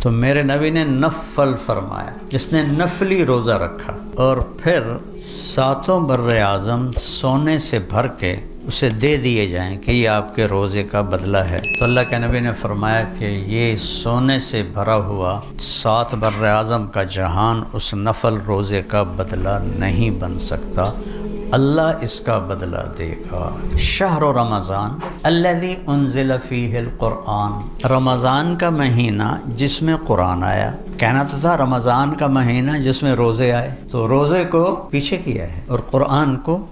تو میرے نبی نے نفل فرمایا، جس نے نفلی روزہ رکھا اور پھر 7 بر اعظم سونے سے بھر کے اسے دے دیے جائیں کہ یہ آپ کے روزے کا بدلہ ہے، تو اللہ کے نبی نے فرمایا کہ یہ سونے سے بھرا ہوا 7 بر اعظم کا جہان اس نفل روزے کا بدلہ نہیں بن سکتا، اللہ اس کا بدلہ دے گا۔ شہر رمضان الذی انزل فیہ القرآن، رمضان کا مہینہ جس میں قرآن آیا۔ کہنا تو تھا رمضان کا مہینہ جس میں روزے آئے، تو روزے کو پیچھے کیا ہے اور قرآن کو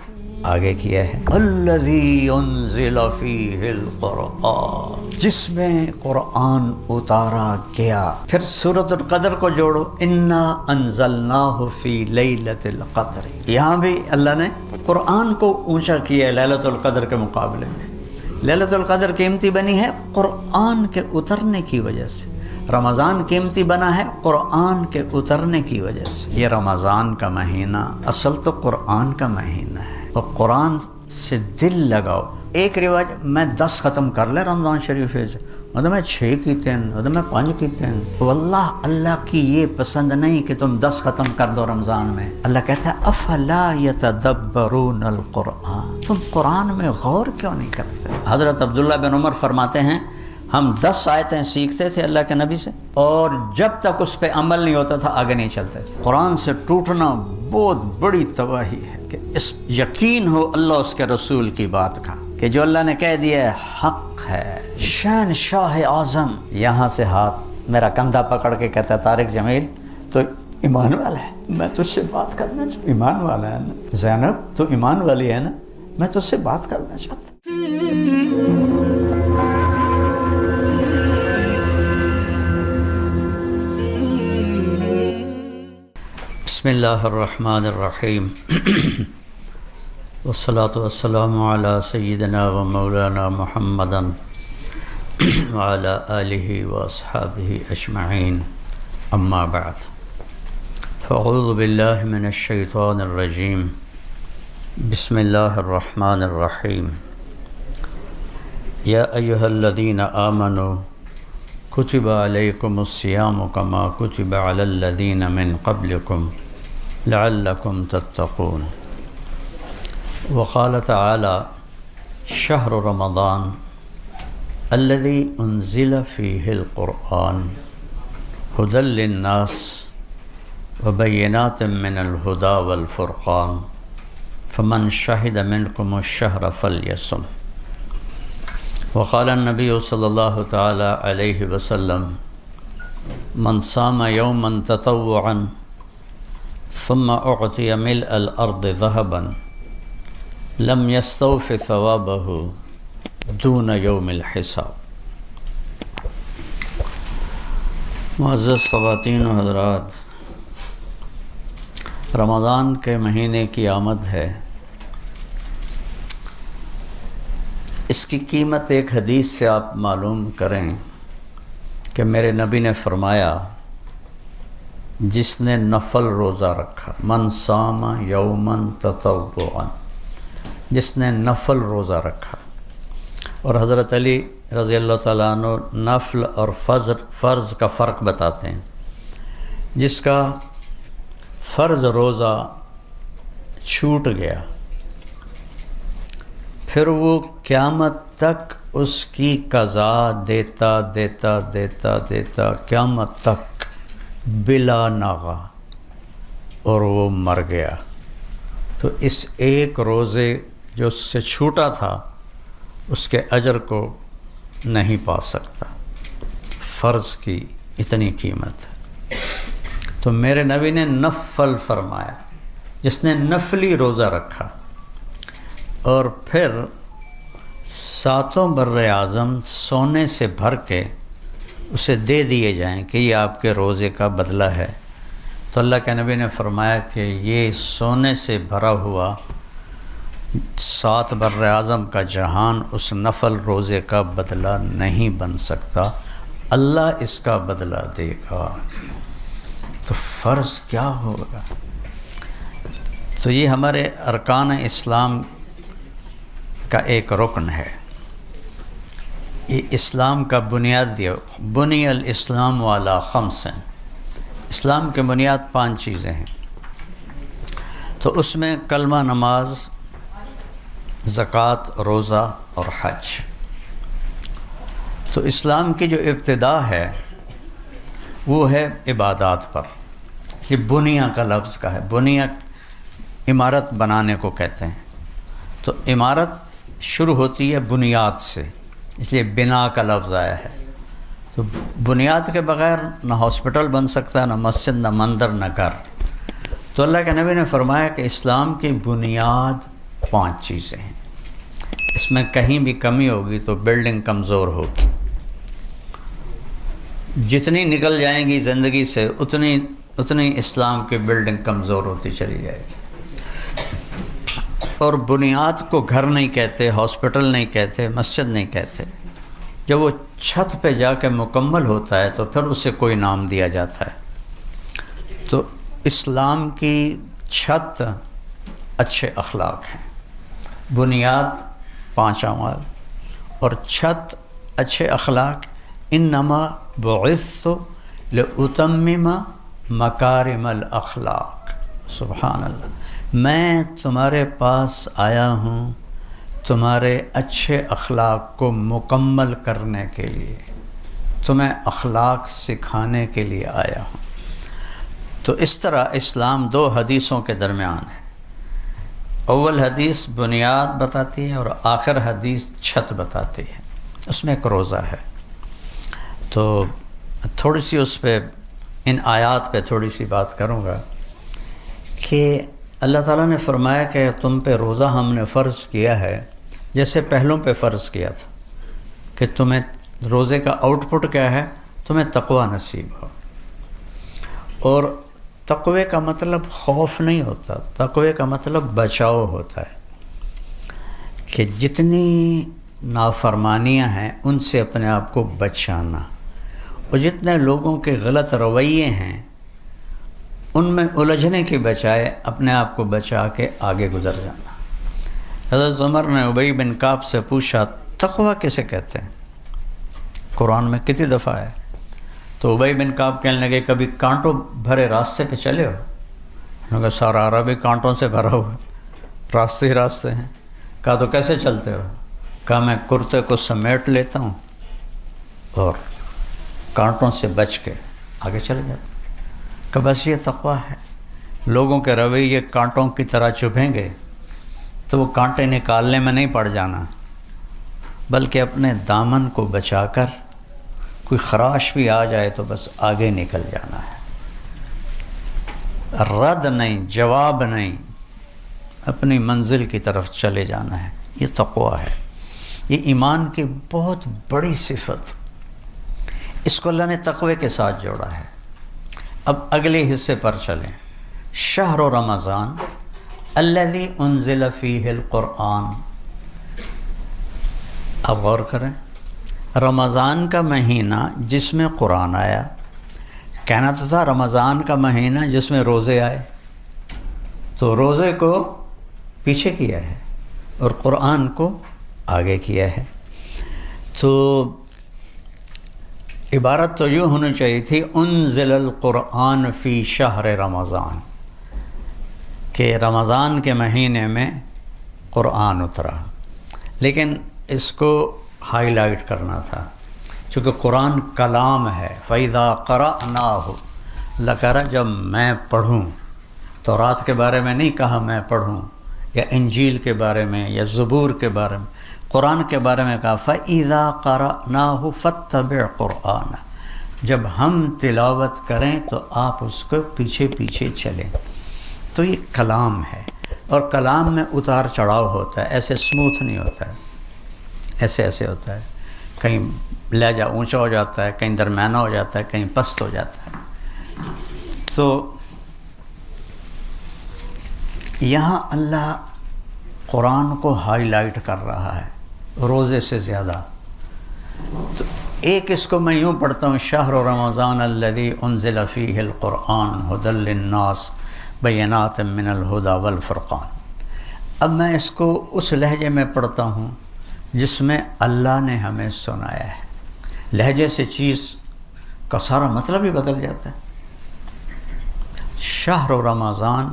آگے کیا ہے۔ الذی انزل فیہ القرآن، جس میں قرآن اتارا گیا۔ پھر سورۃ القدر کو جوڑو، انا انزلناہ فی لیلۃ القدر، یہاں بھی اللہ نے قرآن کو اونچا کیا ہے لیلۃ القدر کے مقابلے میں۔ لیلۃ القدر قیمتی بنی ہے قرآن کے اترنے کی وجہ سے، رمضان قیمتی بنا ہے قرآن کے اترنے کی وجہ سے۔ یہ رمضان کا مہینہ اصل تو قرآن کا مہینہ ہے، اور قرآن سے دل لگاؤ۔ ایک رواج میں 10 ختم کر لے رمضان شریف میں 6 کیتے ہیں میں 5 کیتے ہیں، واللہ اللہ کی یہ پسند نہیں کہ تم 10 ختم کر دو رمضان میں۔ اللہ کہتا ہے افلا یتدبرون القرآن، تم قرآن میں غور کیوں نہیں کرتے؟ حضرت عبداللہ بن عمر فرماتے ہیں ہم 10 آیتیں سیکھتے تھے اللہ کے نبی سے، اور جب تک اس پہ عمل نہیں ہوتا تھا آگے نہیں چلتے تھے۔ قرآن سے ٹوٹنا بہت بڑی تباہی ہے، کہ اس یقین ہو اللہ اس کے رسول کی بات کا کہ جو اللہ نے کہہ دیا ہے حق ہے۔ شہنشاہ اعظم یہاں سے ہاتھ میرا کندھا پکڑ کے کہتا ہے طارق جمیل تو ایمان والا ہے، میں تجھ سے بات کرنا چاہتا ہوں۔ ایمان والا ہے نا زینب، تو ایمان والی ہے نا، میں تجھ سے بات کرنا چاہتا ہوں۔ بسم اللہ الرحمن الرحیم والصلاة والسلام علی سیدنا و مولانا محمد وعلی آلہ واصحابہ اجمعین، اما بعد، فاعوذ باللہ من الشیطان الرجیم، بسم اللہ الرحمن الرحیم، یا ایہا الذین آمنوا کتب علیکم الصیام کما کتب علی الذین من قبلکم لعلکم تتقون۔ وقال تعالی شہر رمضان الذی انزل فیہ القرآن ھدی للناس وبینات من الھدی والفرقان فمن شہد منکم الشہر فلیصم۔ وقال النبی صلی اللہ تعالی علیہ وسلم من صام یوما تطوعا ثم اعطی ملء الارض ذهبا لم یستوف ثوابہ دون یوم الحساب۔ معزز خواتین و حضرات، رمضان کے مہینے کی آمد ہے۔ اس کی قیمت ایک حدیث سے آپ معلوم کریں کہ میرے نبی نے فرمایا جس نے نفل روزہ رکھا، من صام یوما تطوعا، جس نے نفل روزہ رکھا۔ اور حضرت علی رضی اللہ تعالیٰ عنہ نفل اور فرض کا فرق بتاتے ہیں۔ جس کا فرض روزہ چھوٹ گیا، پھر وہ قیامت تک اس کی قضا دیتا دیتا دیتا دیتا قیامت تک بلا ناغہ، اور وہ مر گیا، تو اس ایک روزے جو اس سے چھوٹا تھا اس کے اجر کو نہیں پا سکتا۔ فرض کی اتنی قیمت ہے۔ تو میرے نبی نے نفل فرمایا، جس نے نفلی روزہ رکھا اور پھر 7 بر اعظم سونے سے بھر کے اسے دے دیے جائیں کہ یہ آپ کے روزے کا بدلہ ہے، تو اللہ کے نبی نے فرمایا کہ یہ سونے سے بھرا ہوا 7 بر اعظم کا جہان اس نفل روزے کا بدلہ نہیں بن سکتا، اللہ اس کا بدلہ دے گا۔ تو فرض کیا ہوگا؟ تو یہ ہمارے ارکان اسلام کا ایک رکن ہے۔ یہ اسلام کا بنیاد دیا، بنی الاسلام والا خمس، اسلام کے بنیاد 5 چیزیں ہیں، تو اس میں کلمہ، نماز، زکوٰۃ، روزہ اور حج۔ تو اسلام کی جو ابتدا ہے وہ ہے عبادات پر، یہ بنیا کا لفظ کا ہے، بنیا عمارت بنانے کو کہتے ہیں، تو عمارت شروع ہوتی ہے بنیاد سے، اس لیے بنا کا لفظ آیا ہے۔ تو بنیاد کے بغیر نہ ہاسپٹل بن سکتا، نہ مسجد، نہ مندر، نہ گھر۔ تو اللہ کے نبی نے فرمایا کہ اسلام کی بنیاد 5 چیزیں ہیں، اس میں کہیں بھی کمی ہوگی تو بلڈنگ کمزور ہوگی، جتنی نکل جائیں گی زندگی سے اتنی اسلام کی بلڈنگ کمزور ہوتی چلی جائے گی۔ اور بنیاد کو گھر نہیں کہتے، ہاسپٹل نہیں کہتے، مسجد نہیں کہتے، جب وہ چھت پہ جا کے مکمل ہوتا ہے تو پھر اسے کوئی نام دیا جاتا ہے۔ تو اسلام کی چھت اچھے اخلاق ہیں، بنیاد 5 اعمال اور چھت اچھے اخلاق۔ انما بعثت لاتمم مکارم الاخلاق، سبحان اللہ، میں تمہارے پاس آیا ہوں تمہارے اچھے اخلاق کو مکمل کرنے کے لیے، تمہیں اخلاق سکھانے کے لیے آیا ہوں۔ تو اس طرح اسلام 2 حدیثوں کے درمیان ہے، اول حدیث بنیاد بتاتی ہے اور آخر حدیث چھت بتاتی ہے، اس میں ایک روزہ ہے۔ تو تھوڑی سی اس پہ، ان آیات پہ تھوڑی سی بات کروں گا کہ اللہ تعالیٰ نے فرمایا کہ تم پہ روزہ ہم نے فرض کیا ہے جیسے پہلوں پہ فرض کیا تھا، کہ تمہیں روزے کا آؤٹ پٹ کیا ہے، تمہیں تقوی نصیب ہو۔ اور تقوی کا مطلب خوف نہیں ہوتا، تقوی کا مطلب بچاؤ ہوتا ہے، کہ جتنی نافرمانیاں ہیں ان سے اپنے آپ کو بچانا، اور جتنے لوگوں کے غلط رویے ہیں ان میں الجھنے کے بجائے اپنے آپ کو بچا کے آگے گزر جانا۔ حضرت عمر نے ابی بن کعب سے پوچھا تقوی کسے کہتے ہیں، قرآن میں کتنی دفعہ ہے؟ تو ابی بن کعب کہنے لگے کبھی کانٹوں بھرے راستے پہ چلے ہو؟ انہوں نے کہا سارا عربی کانٹوں سے بھرا ہوا، راستے ہی راستے ہیں۔ کہا تو کیسے چلتے ہو؟ کہا میں کرتے کو سمیٹ لیتا ہوں اور کانٹوں سے بچ کے آگے چلے جاتا ہوں۔ کہ بس یہ تقوی ہے۔ لوگوں کے رویے کانٹوں کی طرح چبھیں گے تو وہ کانٹے نکالنے میں نہیں پڑ جانا، بلکہ اپنے دامن کو بچا کر کوئی خراش بھی آ جائے تو بس آگے نکل جانا ہے، رد نہیں، جواب نہیں، اپنی منزل کی طرف چلے جانا ہے۔ یہ تقوی ہے، یہ ایمان کی بہت بڑی صفت، اس کو اللہ نے تقوی کے ساتھ جوڑا ہے۔ اب اگلے حصے پر چلیں۔ شہر رمضان الذی انزل فیہ القرآن، اب غور کریں، رمضان کا مہینہ جس میں قرآن آیا، کہنا تو تھا رمضان کا مہینہ جس میں روزے آئے، تو روزے کو پیچھے کیا ہے اور قرآن کو آگے کیا ہے۔ تو عبارت تو یوں ہونی چاہیے تھی انزل القرآن فی شہر رمضان، کہ رمضان کے مہینے میں قرآن اترا، لیکن اس کو ہائی لائٹ کرنا تھا چونکہ قرآن کلام ہے۔ فَإِذَا قَرَأْنَاهُ، اللہ کہہ رہا جب میں پڑھوں، تورات کے بارے میں نہیں کہا میں پڑھوں، یا انجیل کے بارے میں یا زبور کے بارے میں، قرآن کے بارے میں کہا فَإِذَا قَرَأْنَاهُ فَاتَّبِعْ قُرْآنَهُ، جب ہم تلاوت کریں تو آپ اس کو پیچھے پیچھے چلیں۔ تو یہ کلام ہے، اور کلام میں اتار چڑھاؤ ہوتا ہے، ایسے سموتھ نہیں ہوتا ہے، ایسے ایسے ہوتا ہے، کہیں لہجہ اونچا ہو جاتا ہے، کہیں درمیانہ ہو جاتا ہے، کہیں پست ہو جاتا ہے۔ تو یہاں اللہ قرآن کو ہائی لائٹ کر رہا ہے روزے سے زیادہ۔ تو ایک اس کو میں یوں پڑھتا ہوں، شہر رمضان الذی انزل فیہ القرآن ھدی للناس بینات من الھدی والفرقان۔ اب میں اس کو اس لہجے میں پڑھتا ہوں جس میں اللہ نے ہمیں سنایا ہے۔ لہجے سے چیز کا سارا مطلب ہی بدل جاتا ہے۔ شہر رمضان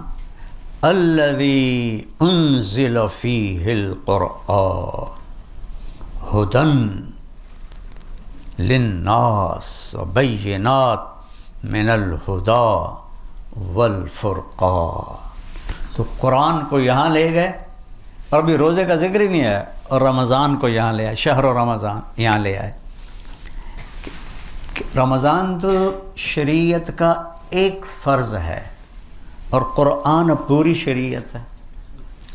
الذی انزل فیہ القرآن ہدی للناس وبینات من الہدی والفرقان۔ تو قرآن کو یہاں لے گئے، اور ابھی روزے کا ذکر ہی نہیں ہے، اور رمضان کو یہاں لے آئے، شہر رمضان یہاں لے آئے۔ رمضان تو شریعت کا ایک فرض ہے، اور قرآن پوری شریعت ہے،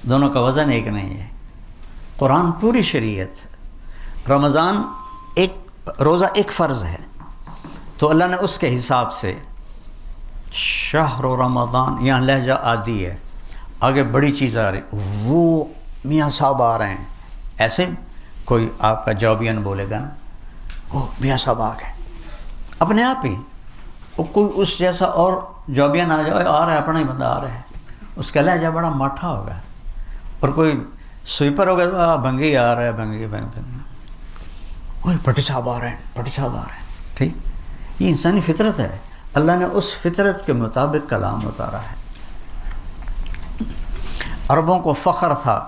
دونوں کا وزن ایک نہیں ہے۔ قرآن پوری شریعت ہے، رمضان روزہ ایک فرض ہے، تو اللہ نے اس کے حساب سے شہر رمضان، یہاں لہجہ عادی ہے، آگے بڑی چیز آ رہی، وہ میاں صاحب آ رہے ہیں، ایسے کوئی آپ کا جابین بولے گا نا، وہ میاں صاحب آ گئے اپنے آپ ہی، وہ کوئی اس جیسا اور جابین آ جائے، آ رہا ہے اپنا ہی بندہ آ رہا ہے، اس کا لہجہ بڑا ماٹھا ہوگا، اور کوئی سویپر ہوگا تو بھنگی آ رہا ہے، بھنگی وہی پٹی صاحب آ رہے ہیں، پٹی صاحب آ رہے ہیں، ٹھیک، یہ انسانی فطرت ہے، اللہ نے اس فطرت کے مطابق کلام اتارا ہے۔ عربوں کو فخر تھا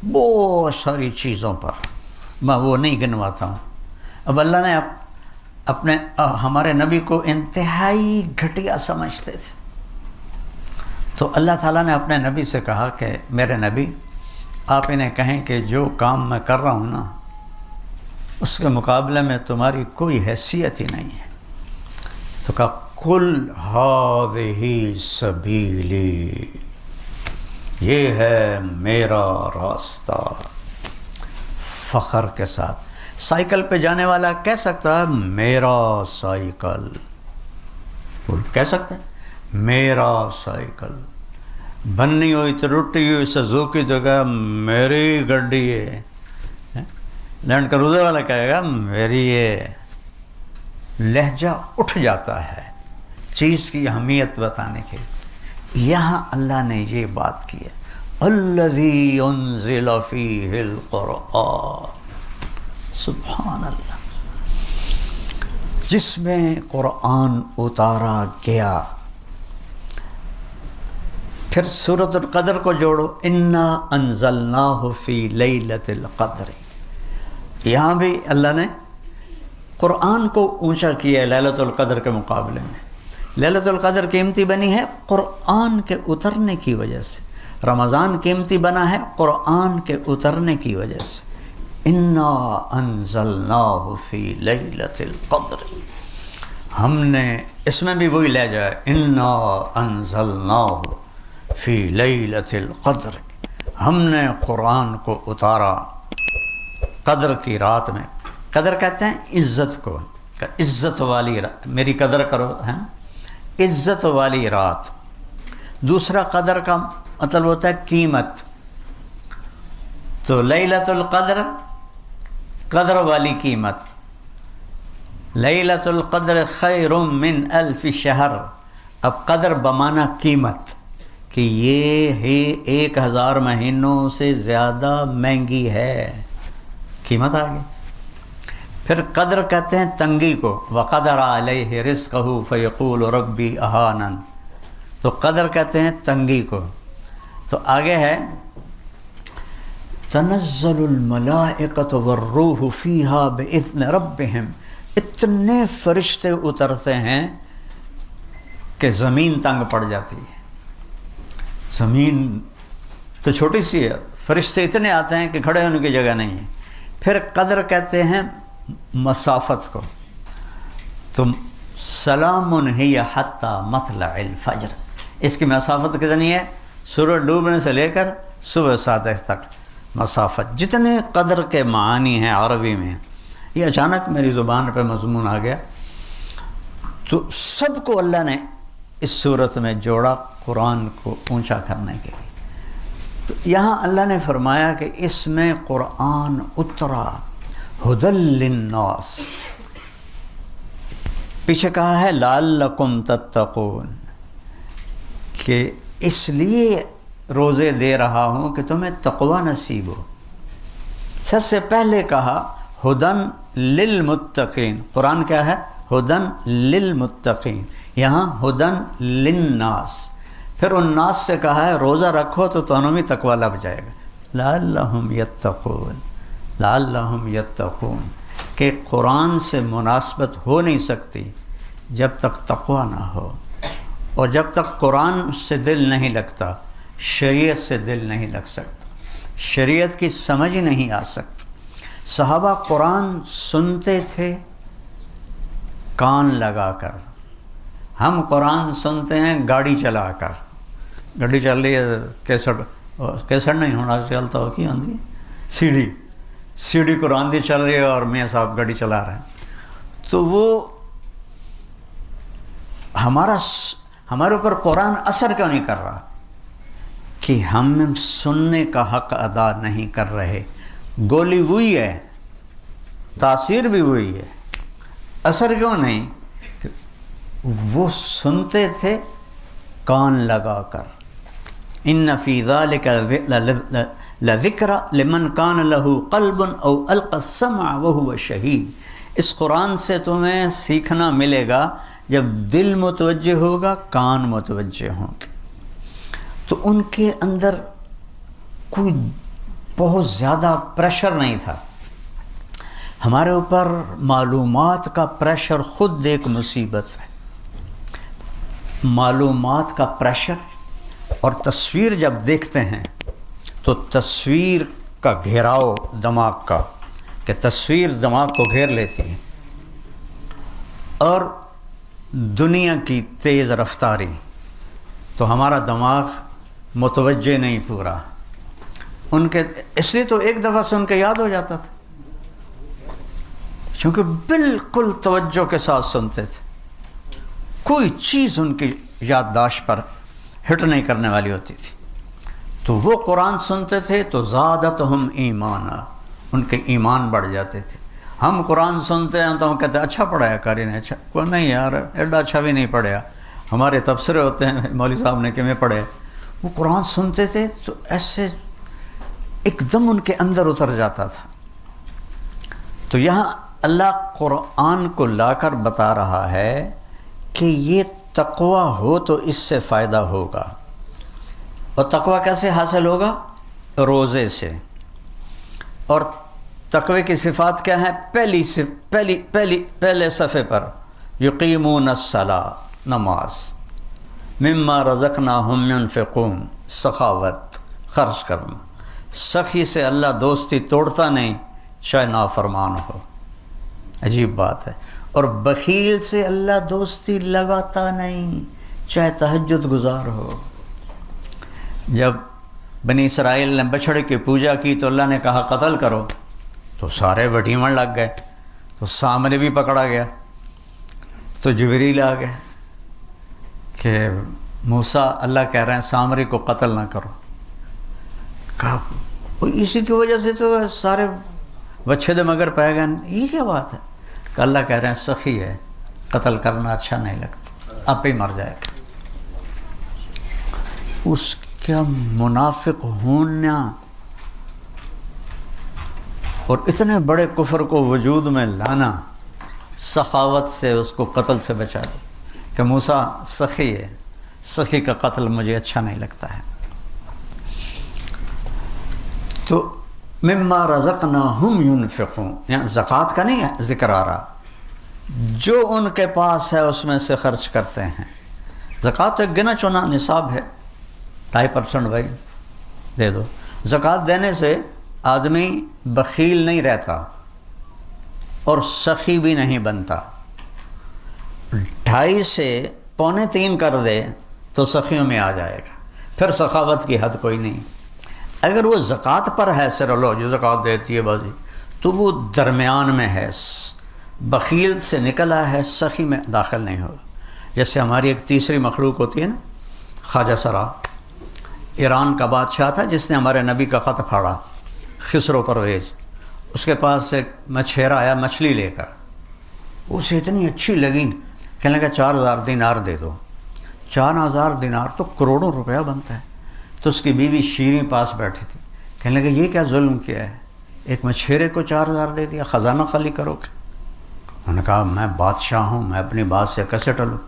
بہت ساری چیزوں پر، میں وہ نہیں گنواتا ہوں۔ اب اللہ نے اپنے ہمارے نبی کو انتہائی گھٹیا سمجھتے تھے، تو اللہ تعالیٰ نے اپنے نبی سے کہا کہ میرے نبی آپ انہیں کہیں کہ جو کام میں کر رہا ہوں نا، اس کے مقابلے میں تمہاری کوئی حیثیت ہی نہیں ہے۔ تو کہا قل ھذہ سبیلی، یہ ہے میرا راستہ، فخر کے ساتھ۔ سائیکل پہ جانے والا کہہ سکتا ہے میرا سائیکل، کہہ سکتا ہے میرا سائیکل، بننی ہوئی تو ٹوٹی ہوئی سزوکی تو کہا میری گڈی ہے، لینڈ کروزر والا کہے گا میری یہ۔ لہجہ اٹھ جاتا ہے چیز کی اہمیت بتانے کے لیے۔ یہاں اللہ نے یہ بات کی ہے، الذی انزل فیہ القرآن، سبحان اللہ، جس میں قرآن اتارا گیا۔ پھر سورۃ القدر کو جوڑو، انا انزلناہ فی لیلۃ القدر، یہاں بھی اللہ نے قرآن کو اونچا کیا ہے لیلۃ القدر کے مقابلے میں۔ لیلۃ القدر قیمتی بنی ہے قرآن کے اترنے کی وجہ سے، رمضان قیمتی بنا ہے قرآن کے اترنے کی وجہ سے۔ انا انزلناہ فی لیلۃ القدر، ہم نے، اس میں بھی وہی لہجہ ہے، انا انزلناہ فی لیلۃ القدر، ہم نے قرآن کو اتارا قدر کی رات میں۔ قدر کہتے ہیں عزت کو، عزت والی رات، میری قدر کرو، ہے نا، عزت والی رات۔ دوسرا قدر کا مطلب ہوتا ہے قیمت، تو لیلۃ القدر قدر والی قیمت، لیلۃ القدر خیر من الف شہر، اب قدر بمانا قیمت، کہ یہ ہے 1000 مہینوں سے زیادہ مہنگی ہے، قیمت آ گئی۔ پھر قدر کہتے ہیں تنگی کو، وقدر علیہ رزقہ فیقول ربی اہانن، تو قدر کہتے ہیں تنگی کو۔ تو آگے ہے تنزل الملائکۃ والروح فیہا باذن ربہم، اتنے فرشتے اترتے ہیں کہ زمین تنگ پڑ جاتی ہے۔ زمین تو چھوٹی سی ہے، فرشتے اتنے آتے ہیں کہ کھڑے ہونے کی جگہ نہیں ہے۔ پھر قدر کہتے ہیں مسافت کو، تو سلام ہی حتی مطلع الفجر، اس کی مسافت کتنی ہے؟ سورج ڈوبنے سے لے کر صبح 7 تک مسافت۔ جتنے قدر کے معانی ہیں عربی میں، یہ اچانک میری زبان پہ مضمون آ گیا، تو سب کو اللہ نے اس صورت میں جوڑا قرآن کو اونچا کرنے کے لیے۔ تو یہاں اللہ نے فرمایا کہ اس میں قرآن اترا ہدی للناس، پیچھے کہا ہے لعلکم تتقون، کہ اس لیے روزے دے رہا ہوں کہ تمہیں تقوی نصیب ہو۔ سب سے پہلے کہا ہدن للمتقین، قرآن کیا ہے؟ ہدن للمتقین، یہاں ہدن للناس، پھر ان ناس سے کہا ہے روزہ رکھو تو تمہیں بھی تقوی لگ جائے گا، لعلہم یتقون، لعلہم یتقون، کہ قرآن سے مناسبت ہو نہیں سکتی جب تک تقوی نہ ہو، اور جب تک قرآن سے دل نہیں لگتا شریعت سے دل نہیں لگ سکتا، شریعت کی سمجھ ہی نہیں آ سکتی۔ صحابہ قرآن سنتے تھے کان لگا کر، ہم قرآن سنتے ہیں گاڑی چلا کر، گاڑی چل رہی ہے کیسٹ نہیں ہونا چلتا ہو کی آندھی سی ڈی قرآن دی چل رہی ہے اور میاں صاحب گاڑی چلا رہے ہیں، تو وہ ہمارے اوپر قرآن اثر کیوں نہیں کر رہا؟ کہ ہم سننے کا حق ادا نہیں کر رہے، گولی وہی ہے، تاثیر بھی وہی ہے، اثر کیوں نہیں؟ کہ وہ سنتے تھے کان لگا کر۔ ان فی ذلک لذکر لمن کان لہ قلب او القى السمع وهو شہید، اس قرآن سے تمہیں سیکھنا ملے گا جب دل متوجہ ہوگا، کان متوجہ ہوں گے۔ تو ان کے اندر کوئی بہت زیادہ پریشر نہیں تھا۔ ہمارے اوپر معلومات کا پریشر خود ایک مصیبت ہے، معلومات کا پریشر، اور تصویر جب دیکھتے ہیں تو تصویر کا گھیراؤ دماغ کا، کہ تصویر دماغ کو گھیر لیتی ہے، اور دنیا کی تیز رفتاری، تو ہمارا دماغ متوجہ نہیں پورا، ان کے اس لیے تو ایک دفعہ سن کے یاد ہو جاتا تھا، کیونکہ بالکل توجہ کے ساتھ سنتے تھے، کوئی چیز ان کی یادداشت پر ہٹ نہیں کرنے والی ہوتی تھی۔ تو وہ قرآن سنتے تھے تو زادتہم ایمانا، ان کے ایمان بڑھ جاتے تھے۔ ہم قرآن سنتے ہیں تو ہم کہتے ہیں اچھا پڑھایا قاری نے، اچھا کوئی نہیں یار ایڈا اچھا بھی نہیں پڑھیا، ہمارے تبصرے ہوتے ہیں مولوی صاحب نے کہ میں پڑھے۔ وہ قرآن سنتے تھے تو ایسے ایک دم ان کے اندر اتر جاتا تھا۔ تو یہاں اللہ قرآن کو لا کر بتا رہا ہے کہ یہ تقوی ہو تو اس سے فائدہ ہوگا، اور تقوی کیسے حاصل ہوگا؟ روزے سے۔ اور تقوی کی صفات کیا ہیں؟ پہلے صفحے پر یقیمون الصلاۃ، نماز، مما رزقناہم ينفقون، سخاوت، خرچ کرنا۔ سخی سے اللہ دوستی توڑتا نہیں چاہے نافرمان ہو، عجیب بات ہے۔ اور بخیل سے اللہ دوستی لگاتا نہیں چاہے تہجد گزار ہو۔ جب بنی اسرائیل نے بچھڑے کی پوجا کی تو اللہ نے کہا قتل کرو، تو سارے وٹیمن لگ گئے، تو سامنے بھی پکڑا گیا، تو جبریل آ گئے کہ موسیٰ اللہ کہہ رہے ہیں سامری کو قتل نہ کرو۔ کہا اسی کی وجہ سے تو سارے بچھے دے مگر پہ گئے، یہ کیا بات ہے؟ کہ اللہ کہہ رہے ہیں سخی ہے، قتل کرنا اچھا نہیں لگتا، آپ ہی مر جائے گا۔ اس کا منافق ہونا اور اتنے بڑے کفر کو وجود میں لانا، سخاوت سے اس کو قتل سے بچا دیا کہ موسیٰ سخی ہے، سخی کا قتل مجھے اچھا نہیں لگتا ہے۔ تو مما رزقناہم ينفقون، یہاں زکوٰۃ کا نہیں ہے ذکر آ رہا، جو ان کے پاس ہے اس میں سے خرچ کرتے ہیں۔ زکوٰۃ ایک گنا چنا نصاب ہے، 2.5% بھائی دے دو۔ زکوٰۃ دینے سے آدمی بخیل نہیں رہتا اور سخی بھی نہیں بنتا۔ 2.5 سے 2.25 کر دے تو سخیوں میں آ جائے گا، پھر سخاوت کی حد کوئی نہیں۔ اگر وہ زکوٰۃ پر ہے سر لو جو زکوٰۃ دیتی ہے بازی، تو وہ درمیان میں ہے، بخیل سے نکلا ہے، سخی میں داخل نہیں ہوگا۔ جیسے ہماری ایک تیسری مخلوق ہوتی ہے نا، خواجہ سرا، ایران کا بادشاہ تھا جس نے ہمارے نبی کا خط پھاڑا، خسرو پرویز۔ اس کے پاس ایک مچھیرا آیا مچھلی لے کر، اسے اتنی اچھی لگی، کہنے لگا 4000 دینار دے دو۔ 4000 دینار تو کروڑوں روپیہ بنتا ہے۔ تو اس کی بیوی شیریں پاس بیٹھی تھی، کہنے لگا یہ کیا ظلم کیا ہے، ایک مچھیرے کو 4000 دے دیا، خزانہ خالی کرو گے؟ انہوں نے کہا میں بادشاہ ہوں، میں اپنی بات سے کیسے ٹلوں؟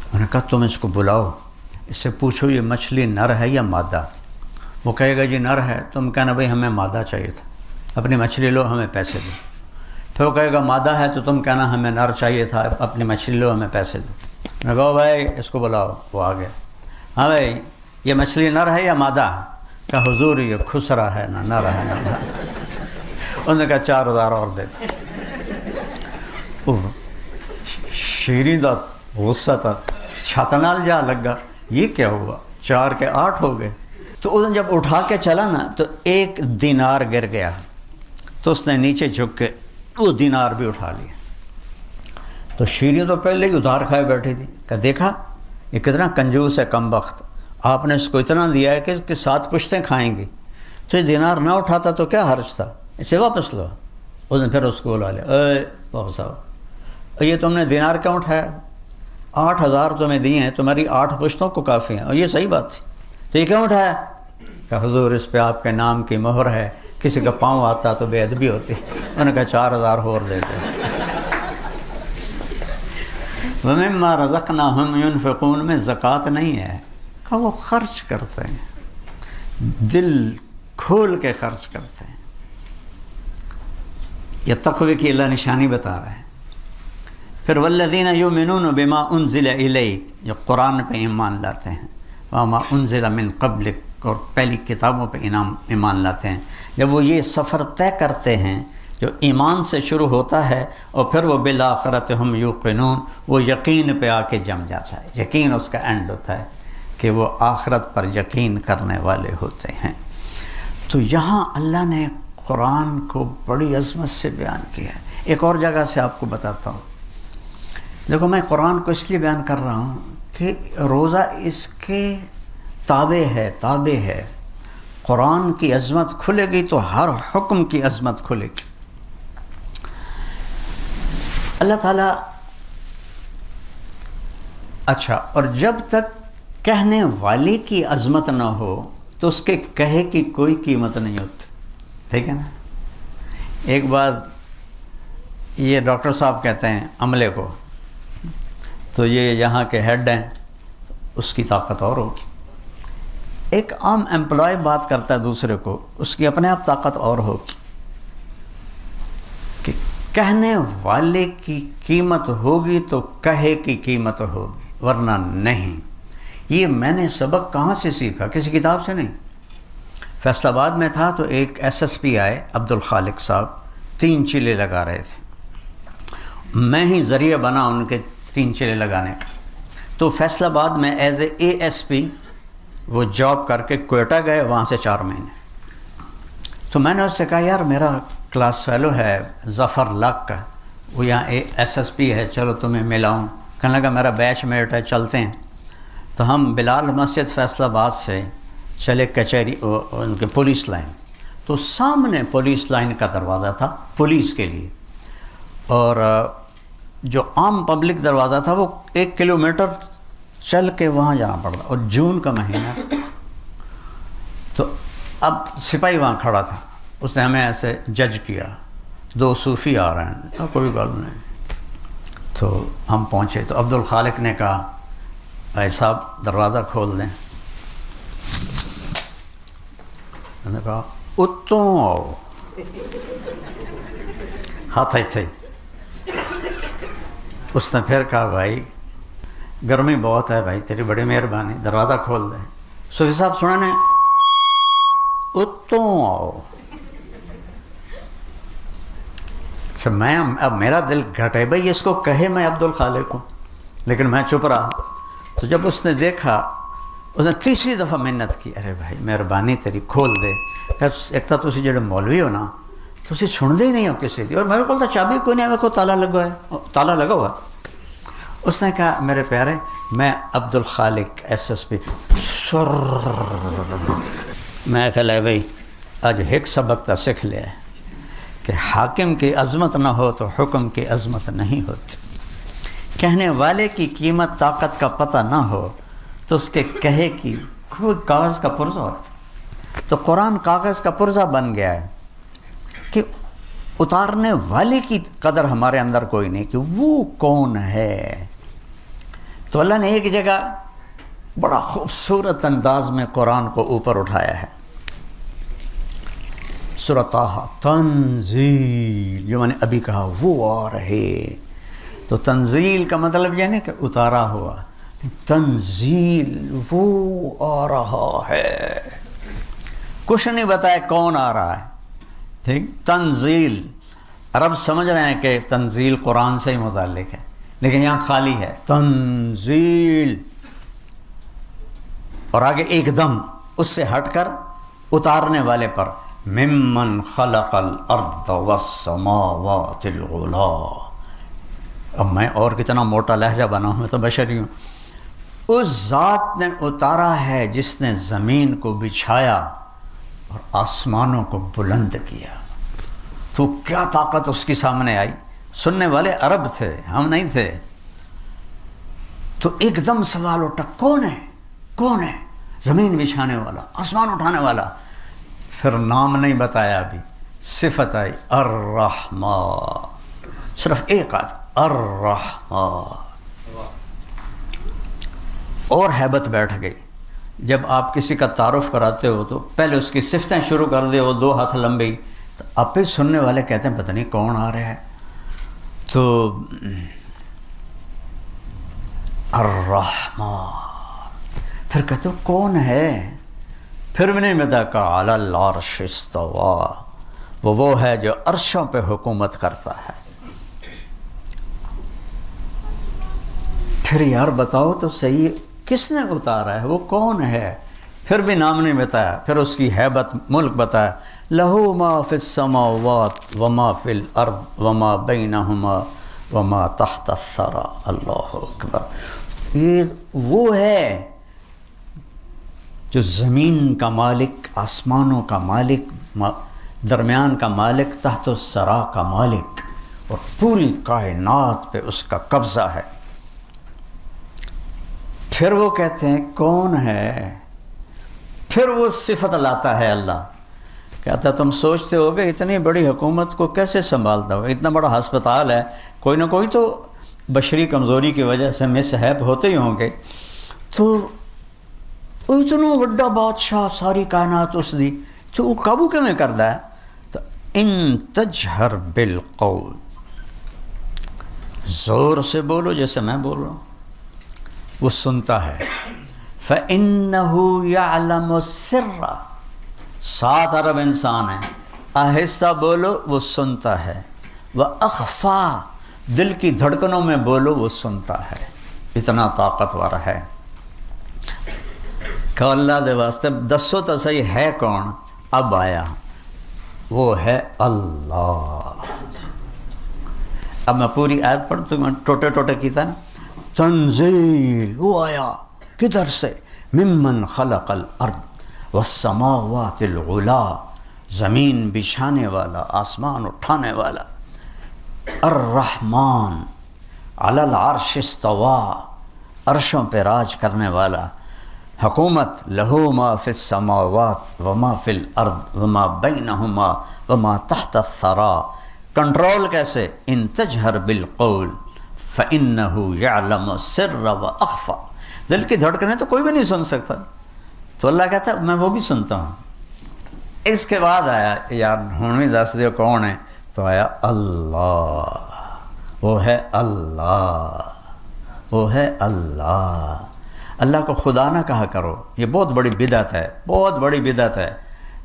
انہوں نے کہا تم اس کو بلاؤ، اس سے پوچھو یہ مچھلی نر ہے یا مادہ؟ وہ کہے گا جی نر ہے، تم کہنا بھائی ہمیں مادہ چاہیے تھا، اپنی مچھلی لو ہمیں پیسے دو۔ پھر وہ کہے گا مادہ ہے تو تم کہنا ہمیں نر چاہیے تھا، اپنی مچھلی لو ہمیں پیسے دو۔ میں کہا بھائی اس کو بلاؤ، وہ آ گیا۔ ہاں بھائی یہ مچھلی نر ہے یا مادہ؟ کہا حضور یہ خسرا ہے، نہ نر ہے نہ مادہ۔ انہوں نے کہا 4000 اور دے دو۔ شیریں دا غصہ تھا، چھت نال جا لگا، یہ کیا ہوا؟ 4 کے 8 ہو گئے۔ تو اس نے جب اٹھا کے چلا نا تو 1 دینار گر گیا، تو اس نے نیچے جھک کے وہ دینار بھی اٹھا لیا۔ تو شیریں تو پہلے ہی ادھار کھائے بیٹھی تھی، کہ دیکھا یہ کتنا کنجوس ہے کم بخت، آپ نے اس کو اتنا دیا ہے کہ 7 پشتیں کھائیں گی، تو یہ دینار نہ اٹھاتا تو کیا حرج تھا، اسے واپس لو۔ اس نے پھر اس کو بلا لیا، اے بابا صاحب یہ تم نے دینار کیوں اٹھایا؟ 8000 تمہیں دیے ہیں، تمہاری 8 پشتوں کو کافی ہیں، اور یہ صحیح بات تھی، تو یہ کیوں اٹھایا؟ کہ حضور اس پہ آپ کے نام کی مہر ہے، کسی کا پاؤں آتا تو بے ادبی ہوتی۔ انہوں نے کہا 4000 اور دے دو۔ وَمِمَّا رَزَقْنَاهُمْ يُنْفِقُونَ میں زکوٰۃ نہیں ہے، کہ وہ خرچ کرتے ہیں، دل کھول کے خرچ کرتے ہیں۔ یہ تقوی کی اللہ نشانی بتا رہا ہے۔ پھر وَالَّذِينَ يُؤْمِنُونَ بِمَا أُنزِلَ إِلَيْكَ، جو قرآن پہ ایمان لاتے ہیں، وَمَا أُنزِلَ مِن قَبْلِكَ، اور پہلی کتابوں پہ ایمان لاتے ہیں۔ جب وہ یہ سفر طے کرتے ہیں جو ایمان سے شروع ہوتا ہے اور پھر وہ بالآخرۃ ہم یوقنون، وہ یقین پہ آ کے جم جاتا ہے، یقین اس کا اینڈ ہوتا ہے کہ وہ آخرت پر یقین کرنے والے ہوتے ہیں۔ تو یہاں اللہ نے قرآن کو بڑی عظمت سے بیان کیا ہے۔ ایک اور جگہ سے آپ کو بتاتا ہوں، دیکھو میں قرآن کو اس لیے بیان کر رہا ہوں کہ روزہ اس کے تابع ہے۔ قرآن کی عظمت کھلے گی تو ہر حکم کی عظمت کھلے گی۔ اللہ تعالیٰ اچھا، اور جب تک کہنے والے کی عظمت نہ ہو تو اس کے کہے کی کوئی قیمت نہیں ہوتی، ٹھیک ہے نا؟ ایک بات یہ ڈاکٹر صاحب کہتے ہیں عملے کو، تو یہ یہاں کے ہیڈ ہیں، اس کی طاقت اور ہوگی۔ ایک عام امپلائی بات کرتا ہے دوسرے کو، اس کی اپنے آپ طاقت اور ہوگی۔ کہ کہنے والے کی قیمت ہوگی تو کہے کی قیمت ہوگی، ورنہ نہیں۔ یہ میں نے سبق کہاں سے سیکھا؟ کسی کتاب سے نہیں۔ فیصل آباد میں تھا تو ایک SSP آئے عبدالخالق صاحب، 3 چیلے لگا رہے تھے، میں ہی ذریعہ بنا ان کے 3 چیلے لگانے کا۔ تو فیصل آباد میں ایز اے ASP وہ جاب کر کے کوئٹہ گئے، وہاں سے 4 مہینے۔ تو میں نے اس سے کہا یار میرا کلاس فیلو ہے ظفر لاک کا، وہ یہاں SSP ہے، چلو تمہیں ملاؤں۔ کہنے لگا میرا بیچ میٹ ہے، چلتے ہیں۔ تو ہم بلال مسجد فیصل آباد سے چلے کچہری ان کے پولیس لائن، تو سامنے پولیس لائن کا دروازہ تھا پولیس کے لیے، اور جو عام پبلک دروازہ تھا وہ 1 کلومیٹر چل کے وہاں جانا پڑتا، اور جون کا مہینہ۔ تو اب سپاہی وہاں کھڑا تھا، اس نے ہمیں ایسے جج کیا، 2 صوفی آ رہے ہیں، کوئی بات نہیں۔ تو ہم پہنچے تو عبدالخالق نے کہا بھائی صاحب دروازہ کھول دیں۔ میں نے کہا اتوں آؤ، ہاتھ تھے۔ اس نے پھر کہا بھائی گرمی بہت ہے بھائی، تیری بڑی مہربانی، دروازہ کھول دیں۔ صوفی صاحب سنا نے اتوں آؤ۔ اچھا میں اب میرا دل گھٹے بھائی اس کو کہے میں عبدالخالق ہوں، لیکن میں چپ رہا۔ تو جب اس نے دیکھا، اس نے 3ری دفعہ محنت کی، ارے بھائی مہربانی تیری کھول دے۔ ایک تو تسی جڑے مولوی ہو نا، تسی سنتے ہی نہیں ہو کسی دی، اور میرے کو چابی کوئی نہیں، میرے کو تالا لگا ہوا۔ اس نے کہا میرے پیارے میں عبدالخالق SSP۔ میں کہا ہے بھائی آج ایک سبق تا سکھ لیا ہے کہ حاکم کی عظمت نہ ہو تو حکم کی عظمت نہیں ہوتی۔ کہنے والے کی قیمت طاقت کا پتہ نہ ہو تو اس کے کہے کی کوئی کاغذ کا پرزہ ہوتا۔ تو قرآن کاغذ کا پرزہ بن گیا ہے، کہ اتارنے والے کی قدر ہمارے اندر کوئی نہیں کہ وہ کون ہے. تو اللہ نے ایک جگہ بڑا خوبصورت انداز میں قرآن کو اوپر اٹھایا ہے. سورۃ طٰہٰ تنزیل، جو میں نے ابھی کہا وہ آ رہے. تو تنزیل کا مطلب یہ نہیں کہ اتارا ہوا، تنزیل وہ آ رہا ہے. کچھ نہیں بتایا کون آ رہا ہے. ٹھیک، تنزیل عرب سمجھ رہے ہیں کہ تنزیل قرآن سے ہی متعلق ہے، لیکن یہاں خالی ہے تنزیل، اور آگے ایک دم اس سے ہٹ کر اتارنے والے پر، ممن خلق الارض والسماوات العلا. اب میں اور کتنا موٹا لہجہ بنا ہوں، میں تو بشری ہوں. اس ذات نے اتارا ہے جس نے زمین کو بچھایا اور آسمانوں کو بلند کیا. تو کیا طاقت اس کے سامنے آئی. سننے والے عرب تھے، ہم نہیں تھے. تو ایک دم سوال اٹھا، کون ہے؟ کون ہے زمین بچھانے والا، آسمان اٹھانے والا؟ پھر نام نہیں بتایا، ابھی صفت آئی الرحمن. صرف ایک آدھ الرحمن، اور ہیبت بیٹھ گئی. جب آپ کسی کا تعارف کراتے ہو تو پہلے اس کی صفتیں شروع کر دے ہو، 2 ہاتھ لمبی، تو آپ پہ سننے والے کہتے ہیں پتہ نہیں کون آ رہا ہے. تو الرحمن، پھر کہتے ہو کون ہے؟ پھر بھی نہیں بتا کہا علی العرش استویٰ، وہ ہے جو عرشوں پہ حکومت کرتا ہے. پھر یار بتاؤ تو صحیح، کس نے اتارا ہے؟ وہ کون ہے؟ پھر بھی نام نہیں بتایا. پھر اس کی ہیبت، ملک بتایا. لہو ما فی السماوات وما فی الارض وما بینہما وما تحت الثری. اللہ اکبر. یہ وہ ہے جو زمین کا مالک، آسمانوں کا مالک، درمیان کا مالک، تحت الثری کا مالک، اور پوری کائنات پہ اس کا قبضہ ہے. پھر وہ کہتے ہیں کون ہے؟ پھر وہ صفت لاتا ہے اللہ. کہتا تم سوچتے ہو کہ اتنی بڑی حکومت کو کیسے سنبھالتا ہوگا؟ اتنا بڑا ہسپتال ہے، کوئی نہ کوئی تو بشری کمزوری کی وجہ سے مس ہیپ ہوتے ہی ہوں گے. تو اتنا بڑا بادشاہ، ساری کائنات اس دی، تو وہ قابو کیوں کرتا ہے؟ تو ان تجہر بالقول، زور سے بولو جیسے میں بول رہا ہوں، وہ سنتا ہے. فَإِنَّهُ يَعْلَمُ السِّرَّ، 7 ارب انسان ہیں، آہستہ بولو وہ سنتا ہے. وَأَخْفَى، دل کی دھڑکنوں میں بولو وہ سنتا ہے. اتنا طاقتور ہے کہ اللہ دے واسطے دسو تو صحیح ہے کون؟ اب آیا، وہ ہے اللہ. اب میں پوری آیت پڑھتا ہوں، ٹوٹے ٹوٹے کیتا نا. تنزیل، وہ آیا کدھر سے؟ ممن خلق الارض والسماوات العلا، زمین بچھانے والا، آسمان اٹھانے والا. الرحمن علی العرش استویٰ، عرشوں پہ راج کرنے والا. حکومت لہو ما فی السماوات وما فی الارض وما بینہما وما تحت الثری. کنٹرول کیسے؟ ان تجہر بالقول فَإِنَّهُ يَعْلَمُ السِّرَّ وَأَخْفَى. دل کی دھڑکنیں تو کوئی بھی نہیں سن سکتا. تو اللہ کہتا ہے میں وہ بھی سنتا ہوں. اس کے بعد آیا یار ہوں بھی دس دیو کون ہے؟ تو آیا اللہ، وہ ہے اللہ، وہ ہے اللہ. اللہ کو خدا نہ کہا کرو، یہ بہت بڑی بدعت ہے، بہت بڑی بدعت ہے.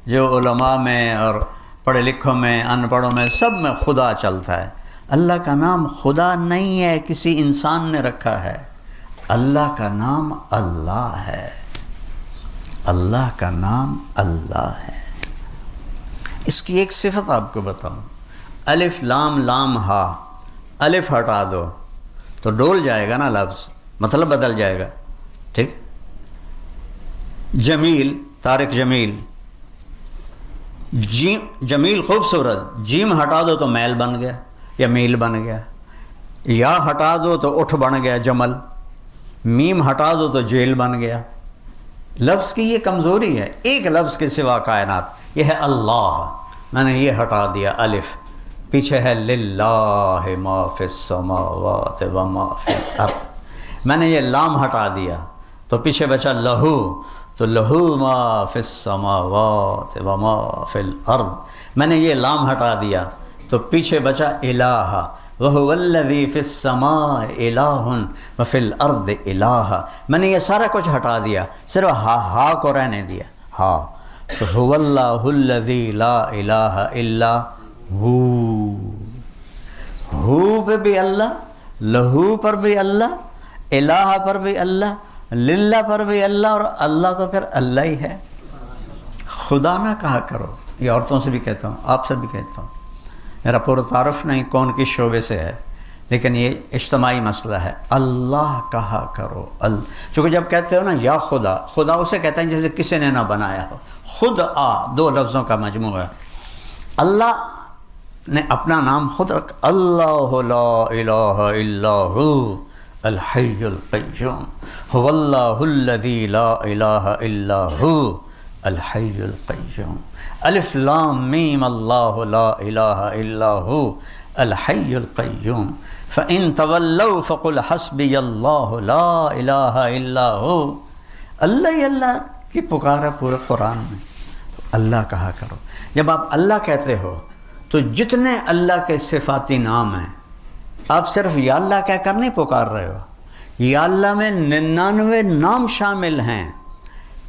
جو علماء میں اور پڑھے لکھوں میں، ان پڑھوں میں، سب میں خدا چلتا ہے. اللہ کا نام خدا نہیں ہے، کسی انسان نے رکھا ہے. اللہ کا نام اللہ ہے، اللہ کا نام اللہ ہے. اس کی ایک صفت آپ کو بتاؤں. الف لام لام ہا، الف ہٹا دو تو ڈول جائے گا نا لفظ، مطلب بدل جائے گا. ٹھیک. جمیل، طارق جمیل، جیم جمیل خوبصورت، جیم ہٹا دو تو میل بن گیا یا میل بن گیا. یا ہٹا دو تو اٹھ بن گیا جمل. میم ہٹا دو تو جیل بن گیا. لفظ کی یہ کمزوری ہے، ایک لفظ کے سوا کائنات. یہ ہے اللہ. میں نے یہ ہٹا دیا الف، پیچھے ہے للہ ما فی السماوات و ما فی الارض، میں نے یہ لام ہٹا دیا تو پیچھے بچا لہو، تو لہو ما فی السماوات و ما فی الارض، میں نے یہ لام ہٹا دیا تو پیچھے بچا الہ، وہو الذی فی السماء الہ وفی الارض الہ، میں نے یہ سارا کچھ ہٹا دیا، صرف ہا کو رہنے دیا، ہا، تو هو اللہ الذی لا الہ الا ہو پہ بھی اللہ، لہو پر بھی اللہ، الہ پر بھی اللہ، للہ پر بھی اللہ، اور اللہ تو پھر اللہ ہی ہے۔ خدا نہ کہا کرو، یہ عورتوں سے بھی کہتا ہوں، آپ سے بھی کہتا ہوں، میرا پورا تعارف نہیں کون کس شعبے سے ہے، لیکن یہ اجتماعی مسئلہ ہے، اللہ کہا کرو۔ چونکہ جب کہتے ہو نا یا خدا، خدا اسے کہتے ہیں جیسے کسی نے نہ بنایا ہو، خود دو لفظوں کا مجموعہ ہے۔ اللہ نے اپنا نام خود رکھ، اللہ لا الہ الا ہو الحی القیوم، هو اللہ الذی لا الہ الا ہو الحی القیوم، الف لام میم اللہ لا الہ الا ہو الحی القیوم، فإن تولوا فقل حسبی اللہ لا الہ الا ہو، اللہ ہی اللہ کی پکار ہے پورے قرآن میں، اللہ کہا کرو۔ جب آپ اللہ کہتے ہو تو جتنے اللہ کے صفاتی نام ہیں آپ صرف یا اللہ کہہ کر نہیں پکار رہے ہو، یا اللہ میں 99 نام شامل ہیں،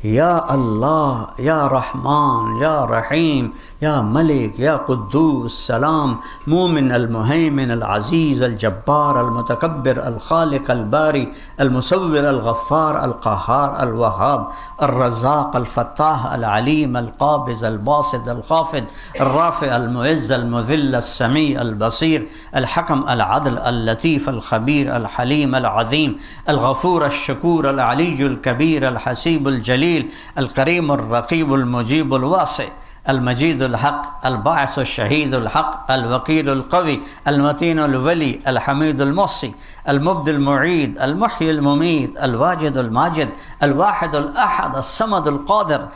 یا اللہ، یا رحمان، یا رحیم، یا ملک، یا قدوس، سلام، مومن، المہیمن، العزیز، الجبار، المتکبر، الخالق، الباری، المصور، الغفار، القہار، الوہاب، الرزاق، الفتاح، العلیم، القابض، الباسط، الخافض، الرافع، المعز، المذل، السمیع، البصیر، الحکم، العدل، اللطیف، الخبیر، الحلیم، العظیم، الغفور، الشکور، العلی الکبیر، الحسیب، الجلیل، الکریم، الرقیب، المجیب، الواسع، المجید الحق، الباعث الشہید الحق، الوکیل القوی، المتین الولی، الحمید المحصی، المبدی المعید، المحیی الممیت، الواجد الماجد، الواحد الاحد، الصمد القادر،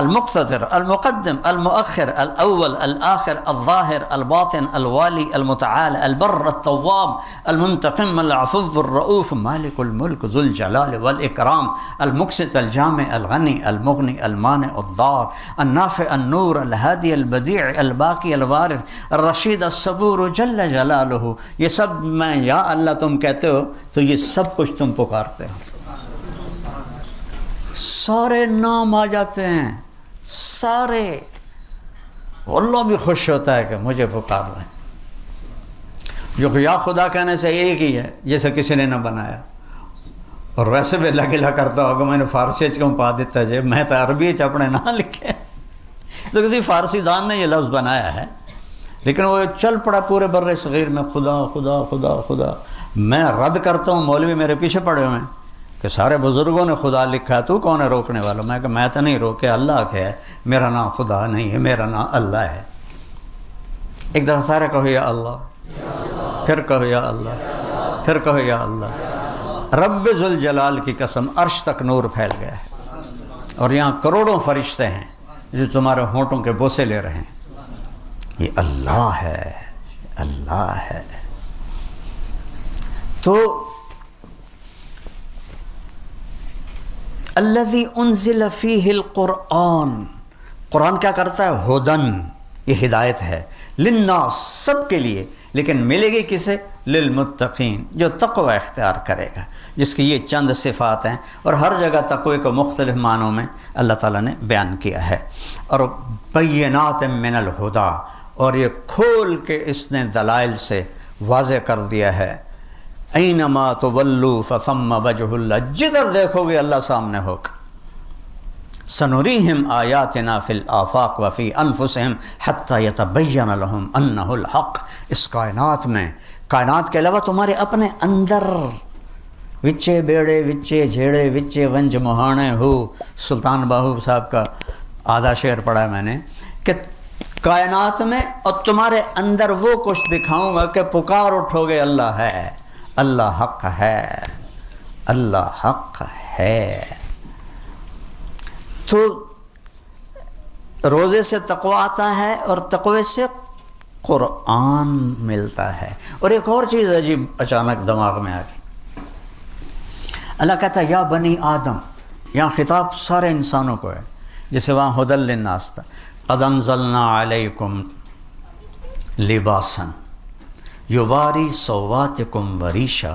المقتدر، المقدم، المؤخر، الاول، الآخر، الظاہر، الباطن، الوالی، المتعال، البر، التواب، المنتقم، العفو، الرؤوف، مالک الملک، ذو الجلال والاکرام، المقسط، الجامع، الغنی، المغنی، المانع، الضار، النافع، النور، الہادی، البدیع، الباقی، الوارث، الرشید، الصبور، جل جلالہ۔ یہ سب میں یا اللہ تم کہتے ہو تو یہ سب کچھ تم پکارتے ہو، سارے نام آ جاتے ہیں، سارے، اللہ بھی خوش ہوتا ہے کہ مجھے پکار لیں۔ جو کہ یا خدا کہنے سے ایک ہی ہے جیسے کسی نے نہ بنایا، اور ویسے بھی اللہ گلا کرتا ہوگا میں نے فارسی کیوں پا دیتا جے، میں تو عربی اپنے نہ لکھے، تو کسی فارسی دان نے یہ لفظ بنایا ہے، لیکن وہ چل پڑا پورے بر صغیر میں خدا خدا خدا خدا۔ میں رد کرتا ہوں، مولوی میرے پیچھے پڑے ہوئے ہیں کہ سارے بزرگوں نے خدا لکھا ہے، تو کون ہے روکنے والا؟ میں کہ میں تو نہیں روکے، اللہ کہ ہے، میرا نام خدا نہیں ہے، میرا نام اللہ ہے۔ ایک دفعہ سارے کہو یا اللہ، پھر کہو یا اللہ، پھر کہو یا اللہ۔ رب ذوالجلال کی قسم عرش تک نور پھیل گیا ہے، اور یہاں کروڑوں فرشتے ہیں جو تمہارے ہونٹوں کے بوسے لے رہے ہیں، یہ اللہ ہے، اللہ ہے۔ تو الذی انزل فیہ القرآن، قرآن کیا کرتا ہے؟ ہدن، یہ ہدایت ہے، للناس، سب کے لیے، لیکن ملے گی کسے؟ للمتقین، جو تقوی اختیار کرے گا، جس کی یہ چند صفات ہیں، اور ہر جگہ تقوی کو مختلف معنوں میں اللہ تعالیٰ نے بیان کیا ہے۔ اور بینات من الہدا، اور یہ کھول کے اس نے دلائل سے واضح کر دیا ہے، اینما تولوا فثم وجہ اللہ، جدھر دیکھو گے اللہ سامنے ہوگا۔ سنریہم آیاتنا فی الآفاق وفی انفسہم حتی یتبین لہم انہ الحق، اس کائنات میں، کائنات کے علاوہ تمہارے اپنے اندر، وچے بیڑے وچے جھیڑے وچے ونج مہانے ہو، سلطان باہو صاحب کا آدھا شعر پڑھا ہے میں نے، کہ کائنات میں اور تمہارے اندر وہ کچھ دکھاؤں گا کہ پکار اٹھو گے اللہ ہے، اللہ حق ہے، اللہ حق ہے۔ تو روزے سے تقوی آتا ہے اور تقوی سے قرآن ملتا ہے۔ اور ایک اور چیز عجیب اچانک دماغ میں آ گئی، اللہ کہتا ہے یا بنی آدم، یہاں خطاب سارے انسانوں کو ہے، جیسے وہاں ہدی للناس تھا، قد انزلنا علیکم لباسا یواری سواتکم وریشا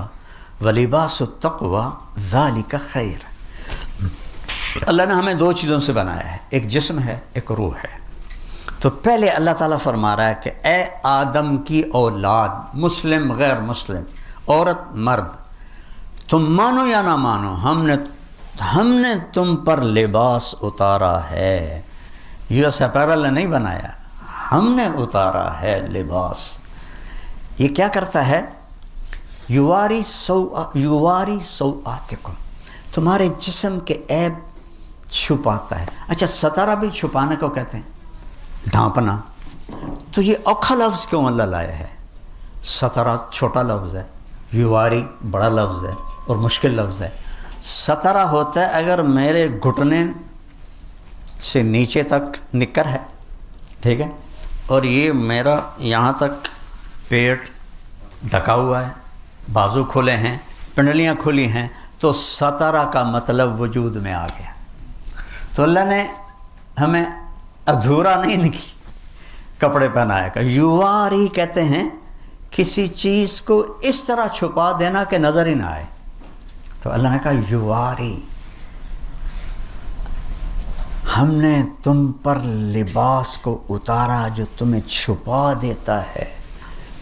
ولباس التقوی ذالک خیر۔ اللہ نے ہمیں دو چیزوں سے بنایا ہے، ایک جسم ہے، ایک روح ہے۔ تو پہلے اللہ تعالیٰ فرما رہا ہے کہ اے آدم کی اولاد، مسلم غیر مسلم، عورت مرد، تم مانو یا نہ مانو، ہم نے تم پر لباس اتارا ہے۔ یو ایس اپیرل نے نہیں بنایا، ہم نے اتارا ہے لباس۔ یہ کیا کرتا ہے؟ یواری سوآتکم، تمہارے جسم کے عیب چھپاتا ہے۔ اچھا، ستارہ بھی چھپانے کو کہتے ہیں، ڈھانپنا۔ تو یہ اوکھا لفظ کیوں اللہ لایا ہے؟ ستارہ چھوٹا لفظ ہے، یواری بڑا لفظ ہے اور مشکل لفظ ہے۔ ستارہ ہوتا ہے اگر میرے گھٹنے سے نیچے تک نکر ہے، ٹھیک ہے، اور یہ میرا یہاں تک پیٹ ڈھکا ہوا ہے، بازو کھلے ہیں، پنڈلیاں کھلی ہیں، تو ستارہ کا مطلب وجود میں آ گیا۔ تو اللہ نے ہمیں ادھورا نہیں کپڑے پہنایا کہ یواری کہتے ہیں کسی چیز کو اس طرح چھپا دینا کہ نظر ہی نہ آئے۔ تو اللہ نے کہا یواری، ہم نے تم پر لباس کو اتارا جو تمہیں چھپا دیتا ہے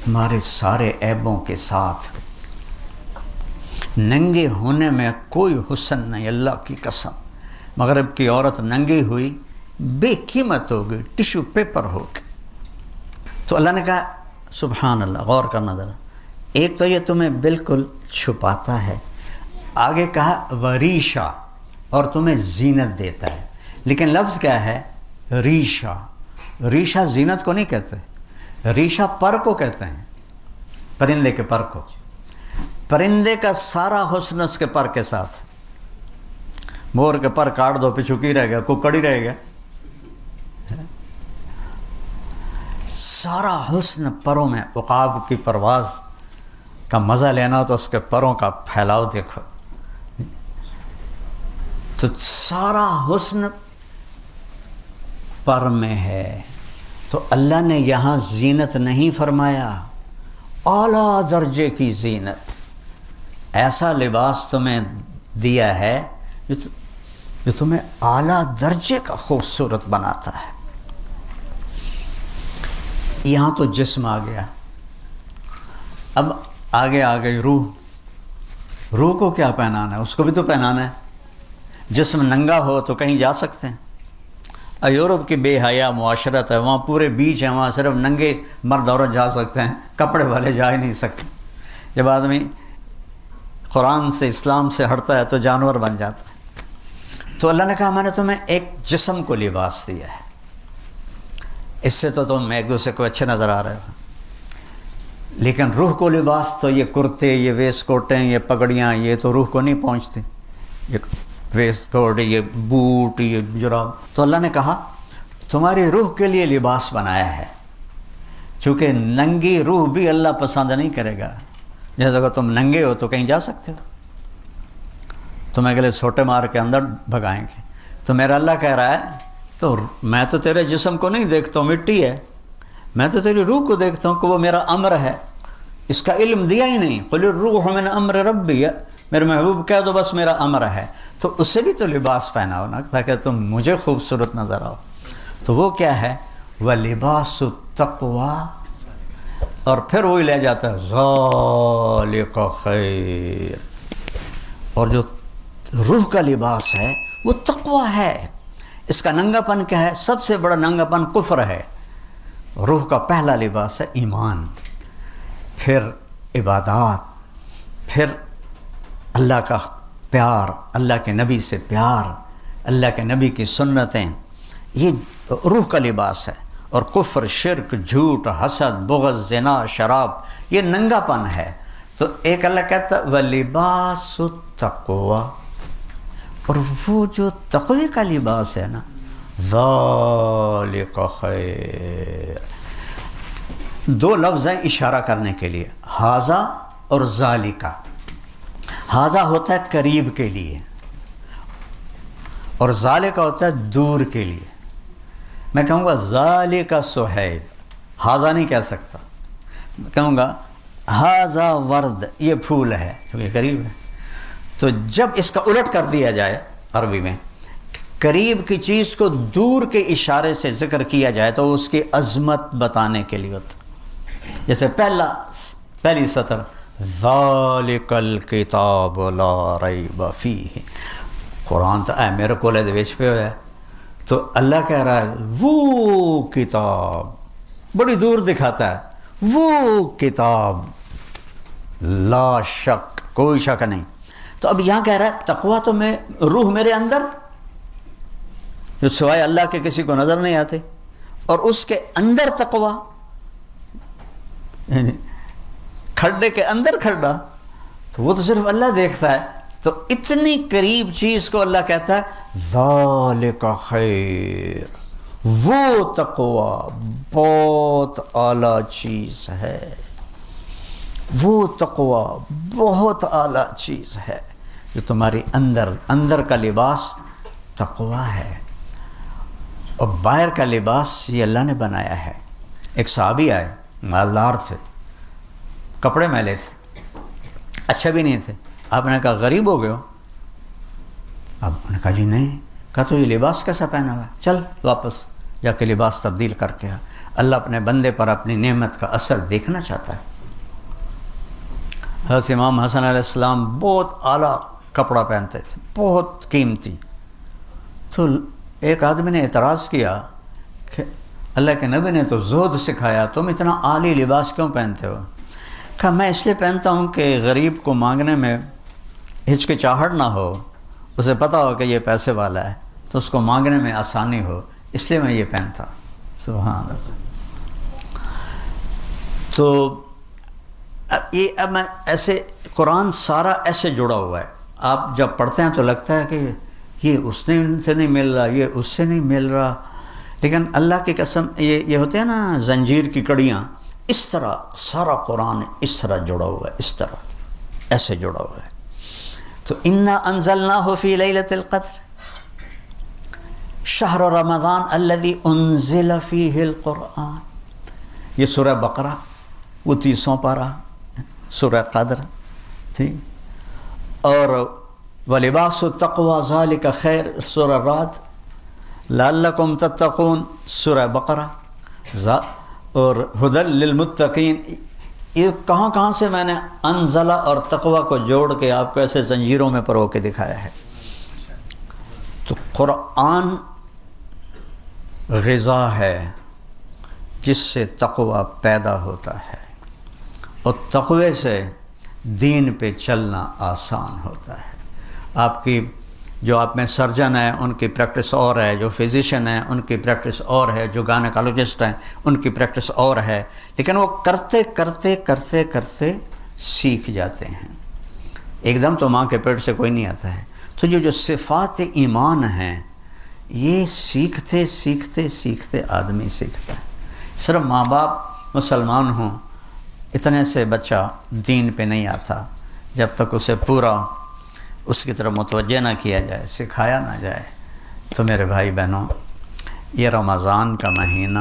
تمہارے سارے عیبوں کے ساتھ۔ ننگے ہونے میں کوئی حسن نہیں، اللہ کی قسم۔ مغرب کی عورت ننگی ہوئی بے قیمت ہو گئی، ٹیشو پیپر ہو گئی۔ تو اللہ نے کہا سبحان اللہ، غور کرنا ذرا، ایک تو یہ تمہیں بالکل چھپاتا ہے، آگے کہا وریشا، اور تمہیں زینت دیتا ہے۔ لیکن لفظ کیا ہے؟ ریشا۔ ریشا زینت کو نہیں کہتے، ریشا پر کو کہتے ہیں، پرندے کے پر کو۔ پرندے کا سارا حسن اس کے پر کے ساتھ۔ مور کے پر کاٹ دو پچھوکی رہ گیا، ککڑی رہ گیا۔ سارا حسن پروں میں۔ عقاب کی پرواز کا مزہ لینا تو اس کے پروں کا پھیلاؤ دیکھو، تو سارا حسن پر میں ہے۔ تو اللہ نے یہاں زینت نہیں فرمایا، اعلیٰ درجے کی زینت، ایسا لباس تمہیں دیا ہے جو تمہیں اعلیٰ درجے کا خوبصورت بناتا ہے۔ یہاں تو جسم آ گیا، اب آگے آ گئی روح۔ روح کو کیا پہنانا ہے؟ اس کو بھی تو پہنانا ہے۔ جسم ننگا ہو تو کہیں جا سکتے ہیں؟ یورپ کی بے حیا معاشرت ہے، وہاں پورے بیچ ہیں، وہاں صرف ننگے مرد عورت جا سکتے ہیں، کپڑے والے جا ہی نہیں سکتے۔ جب آدمی قرآن سے، اسلام سے ہٹتا ہے تو جانور بن جاتا ہے۔ تو اللہ نے کہا میں نے تمہیں ایک جسم کو لباس دیا ہے، اس سے تو تم ایک دوسرے کو اچھے نظر آ رہے ہو، لیکن روح کو لباس تو یہ کرتے، یہ ویسٹ کوٹیں، یہ پگڑیاں، یہ تو روح کو نہیں پہنچتی، یہ ویسٹ کوٹ، یہ بوٹ، یہ جراب۔ تو اللہ نے کہا تمہاری روح کے لیے لباس بنایا ہے، چونکہ ننگی روح بھی اللہ پسند نہیں کرے گا۔ جیسے اگر تم ننگے ہو تو کہیں جا سکتے ہو، تمہیں اگلے چھوٹے مار کے اندر بھگائیں گے۔ تو میرا اللہ کہہ رہا ہے تو میں تو تیرے جسم کو نہیں دیکھتا ہوں، مٹی ہے، میں تو تیری روح کو دیکھتا ہوں کہ وہ میرا امر ہے، اس کا علم دیا ہی نہیں۔ قل الروح من امر ربی، میرے محبوب کہہ دو بس میرا امر ہے، تو اسے بھی تو لباس پہناؤ نا تاکہ تم مجھے خوبصورت نظر آؤ۔ تو وہ کیا ہے؟ وَلِبَاسُ التَّقْوَىٰ، اور پھر وہی لے جاتا ہے ذَالِکَ خیر۔ اور جو روح کا لباس ہے وہ تقویٰ ہے۔ اس کا ننگا پن کیا ہے؟ سب سے بڑا ننگا پن کفر ہے۔ روح کا پہلا لباس ہے ایمان، پھر عبادات، پھر اللہ کا پیار، اللہ کے نبی سے پیار، اللہ کے نبی کی سنتیں، یہ روح کا لباس ہے۔ اور کفر، شرک، جھوٹ، حسد، بغض، زنا، شراب، یہ ننگا پن ہے۔ تو ایک اللہ کہتا ہے وَلِبَاسُ التَّقْوَىٰ، اور وہ جو تقوی کا لباس ہے نا، ذالک خیر، دو لفظ ہیں اشارہ کرنے کے لیے، ھذا اور ذالک۔ ھذا ہوتا ہے قریب کے لیے اور ذالک ہوتا ہے دور کے لیے۔ میں کہوں گا ذالک صہیب، ھذا نہیں کہہ سکتا، میں کہوں گا ھذا ورد، یہ پھول ہے کیونکہ قریب ہے۔ تو جب اس کا الٹ کر دیا جائے عربی میں، قریب کی چیز کو دور کے اشارے سے ذکر کیا جائے تو اس کی عظمت بتانے کے لیے ہوتا۔ جیسے پہلی سطر ذالک الکتاب لا ریب فیہ، قرآن تو اے میرے کولے دے وچ پہ ہویا ہے، تو اللہ کہہ رہا ہے وہ کتاب، بڑی دور دکھاتا ہے، وہ کتاب لا شک، کوئی شک نہیں۔ تو اب یہاں کہہ رہا ہے تقویٰ تو میں روح میرے اندر جو سوائے اللہ کے کسی کو نظر نہیں آتے، اور اس کے اندر تقویٰ، یعنی کھڈے کے اندر کھڈا، تو وہ تو صرف اللہ دیکھتا ہے۔ تو اتنی قریب چیز کو اللہ کہتا ہے ذالک خیر، وہ تقویٰ بہت اعلیٰ چیز ہے، وہ تقویٰ بہت اعلیٰ چیز ہے جو تمہاری اندر کا لباس تقویٰ ہے، اور باہر کا لباس یہ اللہ نے بنایا ہے۔ ایک صحابی آئے، مالدار تھے، کپڑے میلے تھے، اچھے بھی نہیں تھے۔ آپ نے کہا غریب ہو گئے ہو؟ آپ نے کہا جی نہیں۔ کہا تو یہ لباس کیسا پہنا ہوا ہے؟ چل واپس جا کے لباس تبدیل کر کے آ۔ اللہ اپنے بندے پر اپنی نعمت کا اثر دیکھنا چاہتا ہے۔ حضرت امام حسن علیہ السلام بہت اعلیٰ کپڑا پہنتے تھے، بہت قیمتی۔ تو ایک آدمی نے اعتراض کیا کہ اللہ کے نبی نے تو زہد سکھایا، تم اتنا عالی لباس کیوں پہنتے ہو؟ کہا میں اس لیے پہنتا ہوں کہ غریب کو مانگنے میں ہچکچاہٹ نہ ہو، اسے پتہ ہو کہ یہ پیسے والا ہے تو اس کو مانگنے میں آسانی ہو، اس لیے میں یہ پہنتا ہوں۔ سبحان اللہ۔ تو اب میں ایسے قرآن سارا ایسے جڑا ہوا ہے، آپ جب پڑھتے ہیں تو لگتا ہے کہ یہ اس نے ان سے نہیں مل رہا، یہ اس سے نہیں مل رہا، لیکن اللہ کی قسم یہ ہوتے ہیں نا زنجیر کی کڑیاں، اس طرح سارا قرآن اس طرح جڑا ہوا ہے، اس طرح ایسے جڑا ہوا ہے۔ تو انا انزلناہ فی لیلۃ القدر شہر رمضان الذی انزل فیہ القرآن، یہ سورہ بقرہ، وہ 30واں پارہ سورہ قدر، ٹھیک۔ اور وَلِبَاسُ التَّقْوَى ذَلِكَ خَيْرٌ سورہ رعد، لَعَلَّكُمْ تَتَّقُونَ سورہ بقرہ، اور ہدی للمتقین۔ یہ کہاں سے میں نے انزلہ اور تقویٰ کو جوڑ کے آپ کو ایسے زنجیروں میں پرو کے دکھایا ہے۔ تو قرآن غذا ہے جس سے تقویٰ پیدا ہوتا ہے، اور تقوی سے دین پہ چلنا آسان ہوتا ہے۔ آپ کی جو آپ میں سرجن ہیں ان کی پریکٹس اور ہے، جو فزیشین ہیں ان کی پریکٹس اور ہے، جو گائنیکالوجسٹ ہیں ان کی پریکٹس اور ہے، لیکن وہ کرتے کرتے کرتے کرتے سیکھ جاتے ہیں۔ ایک دم تو ماں کے پیٹ سے کوئی نہیں آتا ہے۔ تو جو صفات ایمان ہیں یہ سیکھتے سیکھتے سیکھتے آدمی سیکھتا ہے۔ صرف ماں باپ مسلمان ہوں اتنے سے بچہ دین پہ نہیں آتا، جب تک اسے پورا اس کی طرف متوجہ نہ کیا جائے، سکھایا نہ جائے۔ تو میرے بھائی بہنوں، یہ رمضان کا مہینہ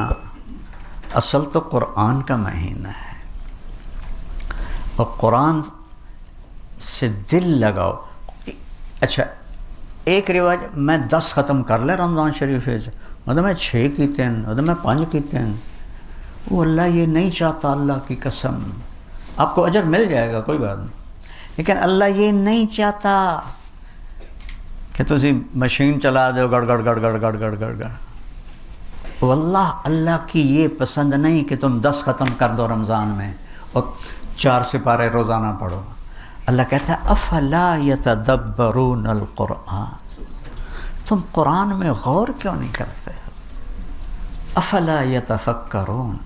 اصل تو قرآن کا مہینہ ہے، اور قرآن سے دل لگاؤ۔ اچھا ایک رواج میں 10 ختم کر لے رمضان شریف میں 6 کیتے ہیں، میں 5 کیتے ہیں، وہ اللہ یہ نہیں چاہتا، اللہ کی قسم۔ آپ کو اجر مل جائے گا کوئی بات نہیں، لیکن اللہ یہ نہیں چاہتا کہ تسی مشین چلا دو گڑ گڑ گڑ گڑ گڑ گڑ گڑ گڑ۔ واللہ اللہ کی یہ پسند نہیں کہ تم 10 ختم کر دو رمضان میں اور 4 سپارے روزانہ پڑھو۔ اللہ کہتا ہے افلا یتدبرون القرآن، تم قرآن میں غور کیوں نہیں کرتے ہو؟ افلا یتفکرون،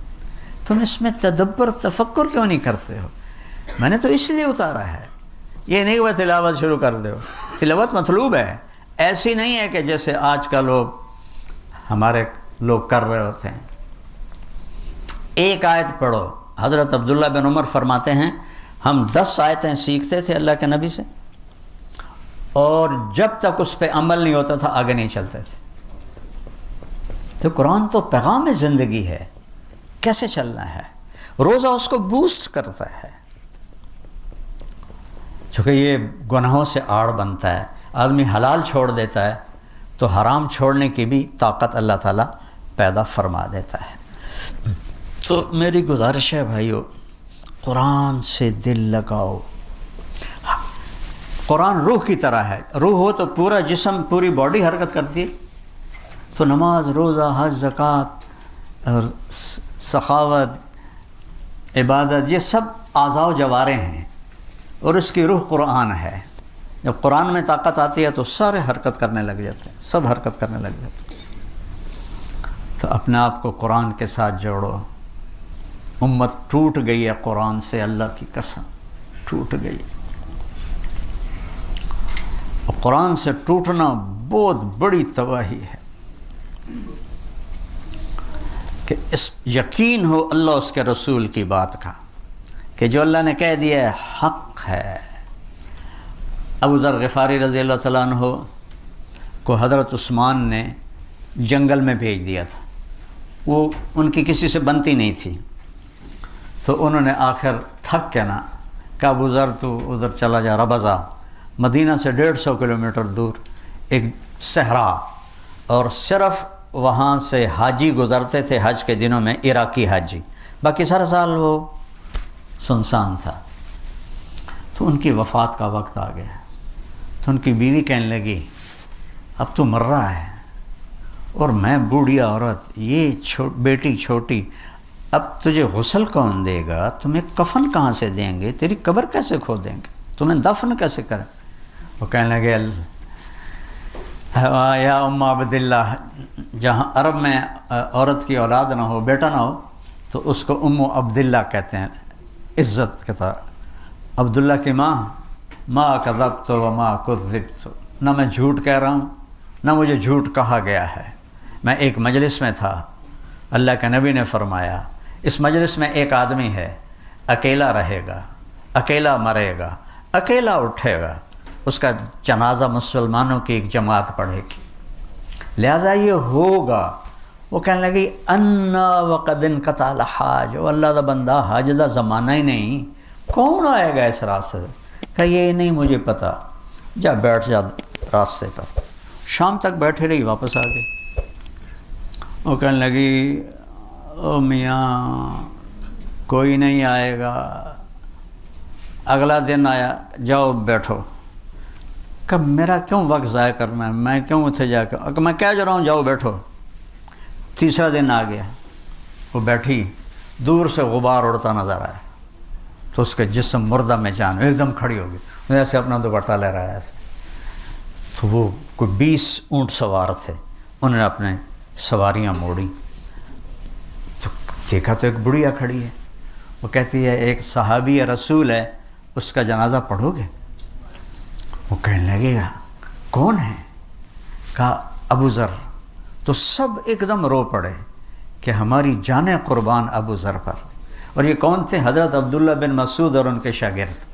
تم اس میں تدبر تفکر کیوں نہیں کرتے ہو؟ میں نے تو اس لیے اتارا ہے، یہ نہیں ہوا تلاوت شروع کر دو۔ تلاوت مطلوب ہے، ایسی نہیں ہے کہ جیسے آج کا لوگ ہمارے لوگ کر رہے ہوتے ہیں۔ ایک آیت پڑھو، حضرت عبداللہ بن عمر فرماتے ہیں ہم 10 آیتیں سیکھتے تھے اللہ کے نبی سے، اور جب تک اس پہ عمل نہیں ہوتا تھا آگے نہیں چلتے تھے۔ تو قرآن تو پیغام زندگی ہے، کیسے چلنا ہے؟ روزہ اس کو بوسٹ کرتا ہے، چونکہ یہ گناہوں سے آڑ بنتا ہے۔ آدمی حلال چھوڑ دیتا ہے تو حرام چھوڑنے کی بھی طاقت اللہ تعالیٰ پیدا فرما دیتا ہے۔ تو میری گزارش ہے بھائیو، قرآن سے دل لگاؤ۔ قرآن روح کی طرح ہے، روح ہو تو پورا جسم، پوری باڈی حرکت کرتی ہے۔ تو نماز، روزہ، حج، زکوٰۃ اور سخاوت، عبادت، یہ سب اعضاء و جوارح ہیں، اور اس کی روح قرآن ہے۔ جب قرآن میں طاقت آتی ہے تو سارے حرکت کرنے لگ جاتے ہیں، سب حرکت کرنے لگ جاتے ہیں۔ تو اپنے آپ کو قرآن کے ساتھ جوڑو۔ امت ٹوٹ گئی ہے قرآن سے، اللہ کی قسم ٹوٹ گئی۔ اور قرآن سے ٹوٹنا بہت بڑی تباہی ہے، کہ اس یقین ہو اللہ اس کے رسول کی بات کا، کہ جو اللہ نے کہہ دیا ہے حق ہے۔ ابو ذر غفاری رضی اللہ تعالیٰ عنہ کو حضرت عثمان نے جنگل میں بھیج دیا تھا، وہ ان کی کسی سے بنتی نہیں تھی، تو انہوں نے آخر تھک کے نا کہا ابو ذر تو ادھر چلا جا، ربضہ، مدینہ سے 150 کلومیٹر دور ایک صحرا، اور صرف وہاں سے حاجی گزرتے تھے حج کے دنوں میں، عراقی حاجی، باقی سارا سال وہ سنسان تھا۔ تو ان کی وفات کا وقت آ گیا، تو ان کی بیوی کہنے لگی اب تو مر رہا ہے، اور میں بوڑھی عورت، یہ بیٹی چھوٹی، اب تجھے غسل کون دے گا؟ تمہیں کفن کہاں سے دیں گے؟ تیری قبر کیسے کھودیں گے؟ تمہیں دفن کیسے کریں؟ وہ کہنے لگے یا ام عبداللہ، جہاں عرب میں عورت کی اولاد نہ ہو، بیٹا نہ ہو، تو اس کو ام عبداللہ کہتے ہیں عزت کے طور۔ عبداللہ کی ماں، ما کذبت وما کذبت، نہ میں جھوٹ کہہ رہا ہوں نہ مجھے جھوٹ کہا گیا ہے۔ میں ایک مجلس میں تھا، اللہ کے نبی نے فرمایا اس مجلس میں ایک آدمی ہے، اکیلا رہے گا، اکیلا مرے گا، اکیلا اٹھے گا، اس کا جنازہ مسلمانوں کی ایک جماعت پڑھے گی، لہٰذا یہ ہوگا۔ وہ کہنے لگی انا وقد انقطع الحاج، وہ اللہ دا بندہ حاج دا زمانہ ہی نہیں، کون آئے گا اس راستے سے؟ کہ یہ نہیں مجھے پتا، جا بیٹھ جا راستے پر۔ شام تک بیٹھے رہی، واپس آ گئی۔ وہ کہنے لگی او میاں کوئی نہیں آئے گا۔ اگلا دن آیا، جاؤ بیٹھو۔ کہ میرا کیوں وقت ضائع کرنا ہے، میں کیوں اتنے جا کے، کہ میں کہہ جا رہا ہوں جاؤ بیٹھو۔ تیسرا دن آ گیا، وہ بیٹھی، دور سے غبار اڑتا نظر آیا، تو اس کے جسم مردہ میں جان ایک دم کھڑی ہو گئی، ایسے اپنا دوپٹہ لے رہا ہے ایسے۔ تو وہ کوئی 20 اونٹ سوار تھے، انہوں نے اپنے سواریاں موڑی، تو دیکھا تو ایک بڑھیا کھڑی ہے۔ وہ کہتی ہے ایک صحابی رسول ہے، اس کا جنازہ پڑھو گے؟ وہ کہنے لگے گا کون ہے؟ کہا ابو ذر۔ تو سب ایک دم رو پڑے کہ ہماری جانیں قربان ابو ذر پر۔ اور یہ کون تھے؟ حضرت عبداللہ بن مسعود اور ان کے شاگرد،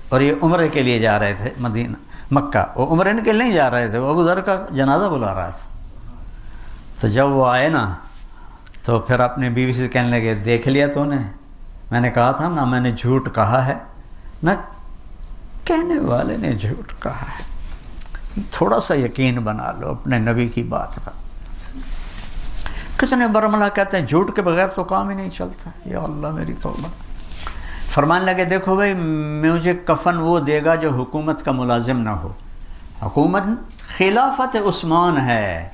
اور یہ عمرے کے لیے جا رہے تھے مدینہ مکہ، وہ عمرے کے لیے نہیں جا رہے تھے، وہ ابو ذر کا جنازہ بلا رہا تھا۔ تو جب وہ آئے نا تو پھر اپنی بیوی سے کہنے لگے دیکھ لیا تو نے، میں نے کہا تھا نہ میں نے جھوٹ کہا ہے نہ کہنے والے نے جھوٹ کہا ہے، تھوڑا سا یقین بنا لو اپنے نبی کی بات پر۔ کتنے برملا کہتے ہیں جھوٹ کے بغیر تو کام ہی نہیں چلتا، یا اللہ میری توبہ۔ فرمانے لگے دیکھو بھائی مجھے کفن وہ دے گا جو حکومت کا ملازم نہ ہو، حکومت خلافت عثمان ہے،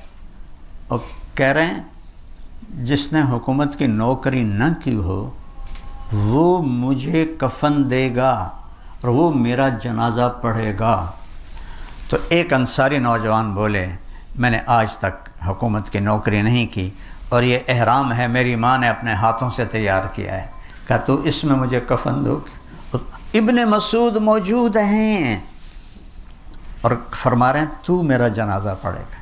اور کہہ رہے ہیں جس نے حکومت کی نوکری نہ کی ہو وہ مجھے کفن دے گا اور وہ میرا جنازہ پڑھے گا۔ تو ایک انصاری نوجوان بولے میں نے آج تک حکومت کی نوکری نہیں کی، اور یہ احرام ہے میری ماں نے اپنے ہاتھوں سے تیار کیا ہے، کہا تو اس میں مجھے کفن دو گے؟ ابن مسعود موجود ہیں اور فرما رہے ہیں تو میرا جنازہ پڑھے گا۔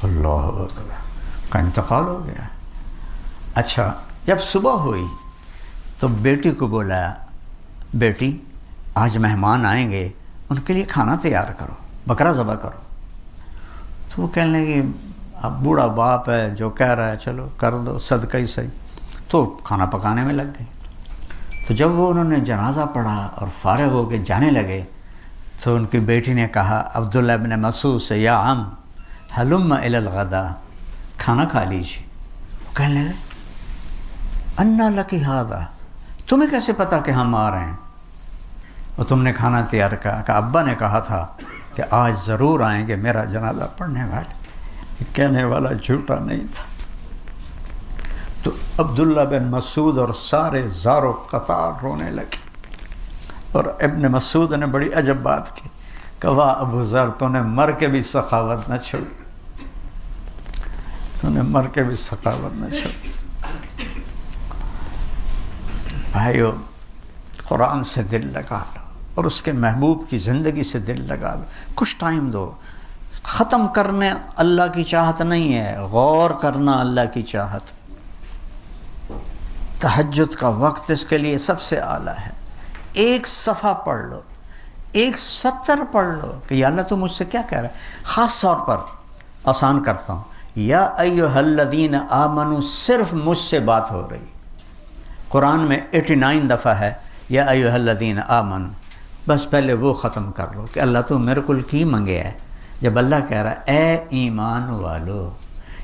اللہ اکبر۔ کا انتقال ہو گیا۔ اچھا، جب صبح ہوئی تو بیٹی کو بولا، بیٹی آج مہمان آئیں گے، ان کے لیے کھانا تیار کرو، بکرا ذبح کرو۔ تو وہ کہنے لگی اب بوڑھا باپ ہے، جو کہہ رہا ہے چلو کر دو، صدقہ ہی صحیح۔ تو کھانا پکانے میں لگ گئی۔ تو جب وہ انہوں نے جنازہ پڑھا اور فارغ ہو کے جانے لگے تو ان کی بیٹی نے کہا عبداللہ ابن مسعود سے، یا عم حلم الی الغدا، کھانا کھا لیجیے۔ وہ کہنے لگے انا لکی ھذا، تمہیں کیسے پتا کہ ہم آ رہے ہیں اور تم نے کھانا تیار کیا؟ کہ ابا نے کہا تھا کہ آج ضرور آئیں گے میرا جنازہ پڑھنے والے۔ یہ کہنے والا جھوٹا نہیں تھا۔ تو عبداللہ بن مسعود اور سارے زار و قطار رونے لگے، اور ابن مسعود نے بڑی عجب بات کی کہ واہ ابو ذر، تو نے مر کے بھی سخاوت نہ چھوڑی، تو نے مر کے بھی سخاوت نہ چھوڑی۔ بھائیو، قرآن سے دل لگا لو اور اس کے محبوب کی زندگی سے دل لگا لو، کچھ ٹائم دو۔ ختم کرنے اللہ کی چاہت نہیں ہے، غور کرنا اللہ کی چاہت۔ تہجد کا وقت اس کے لیے سب سے اعلیٰ ہے۔ ایک صفحہ پڑھ لو، ایک سطر پڑھ لو کہ یا اللہ تو مجھ سے کیا کہہ رہا ہے۔ خاص طور پر آسان کرتا ہوں، یا ایھا الذین آمنوا صرف مجھ سے بات ہو رہی۔ قرآن میں 89 دفعہ ہے یا ایھا الذین آمنوا، بس پہلے وہ ختم کر لو کہ اللہ تو میرے کو کی منگے ہے۔ جب اللہ کہہ رہا ہے اے ایمان والو،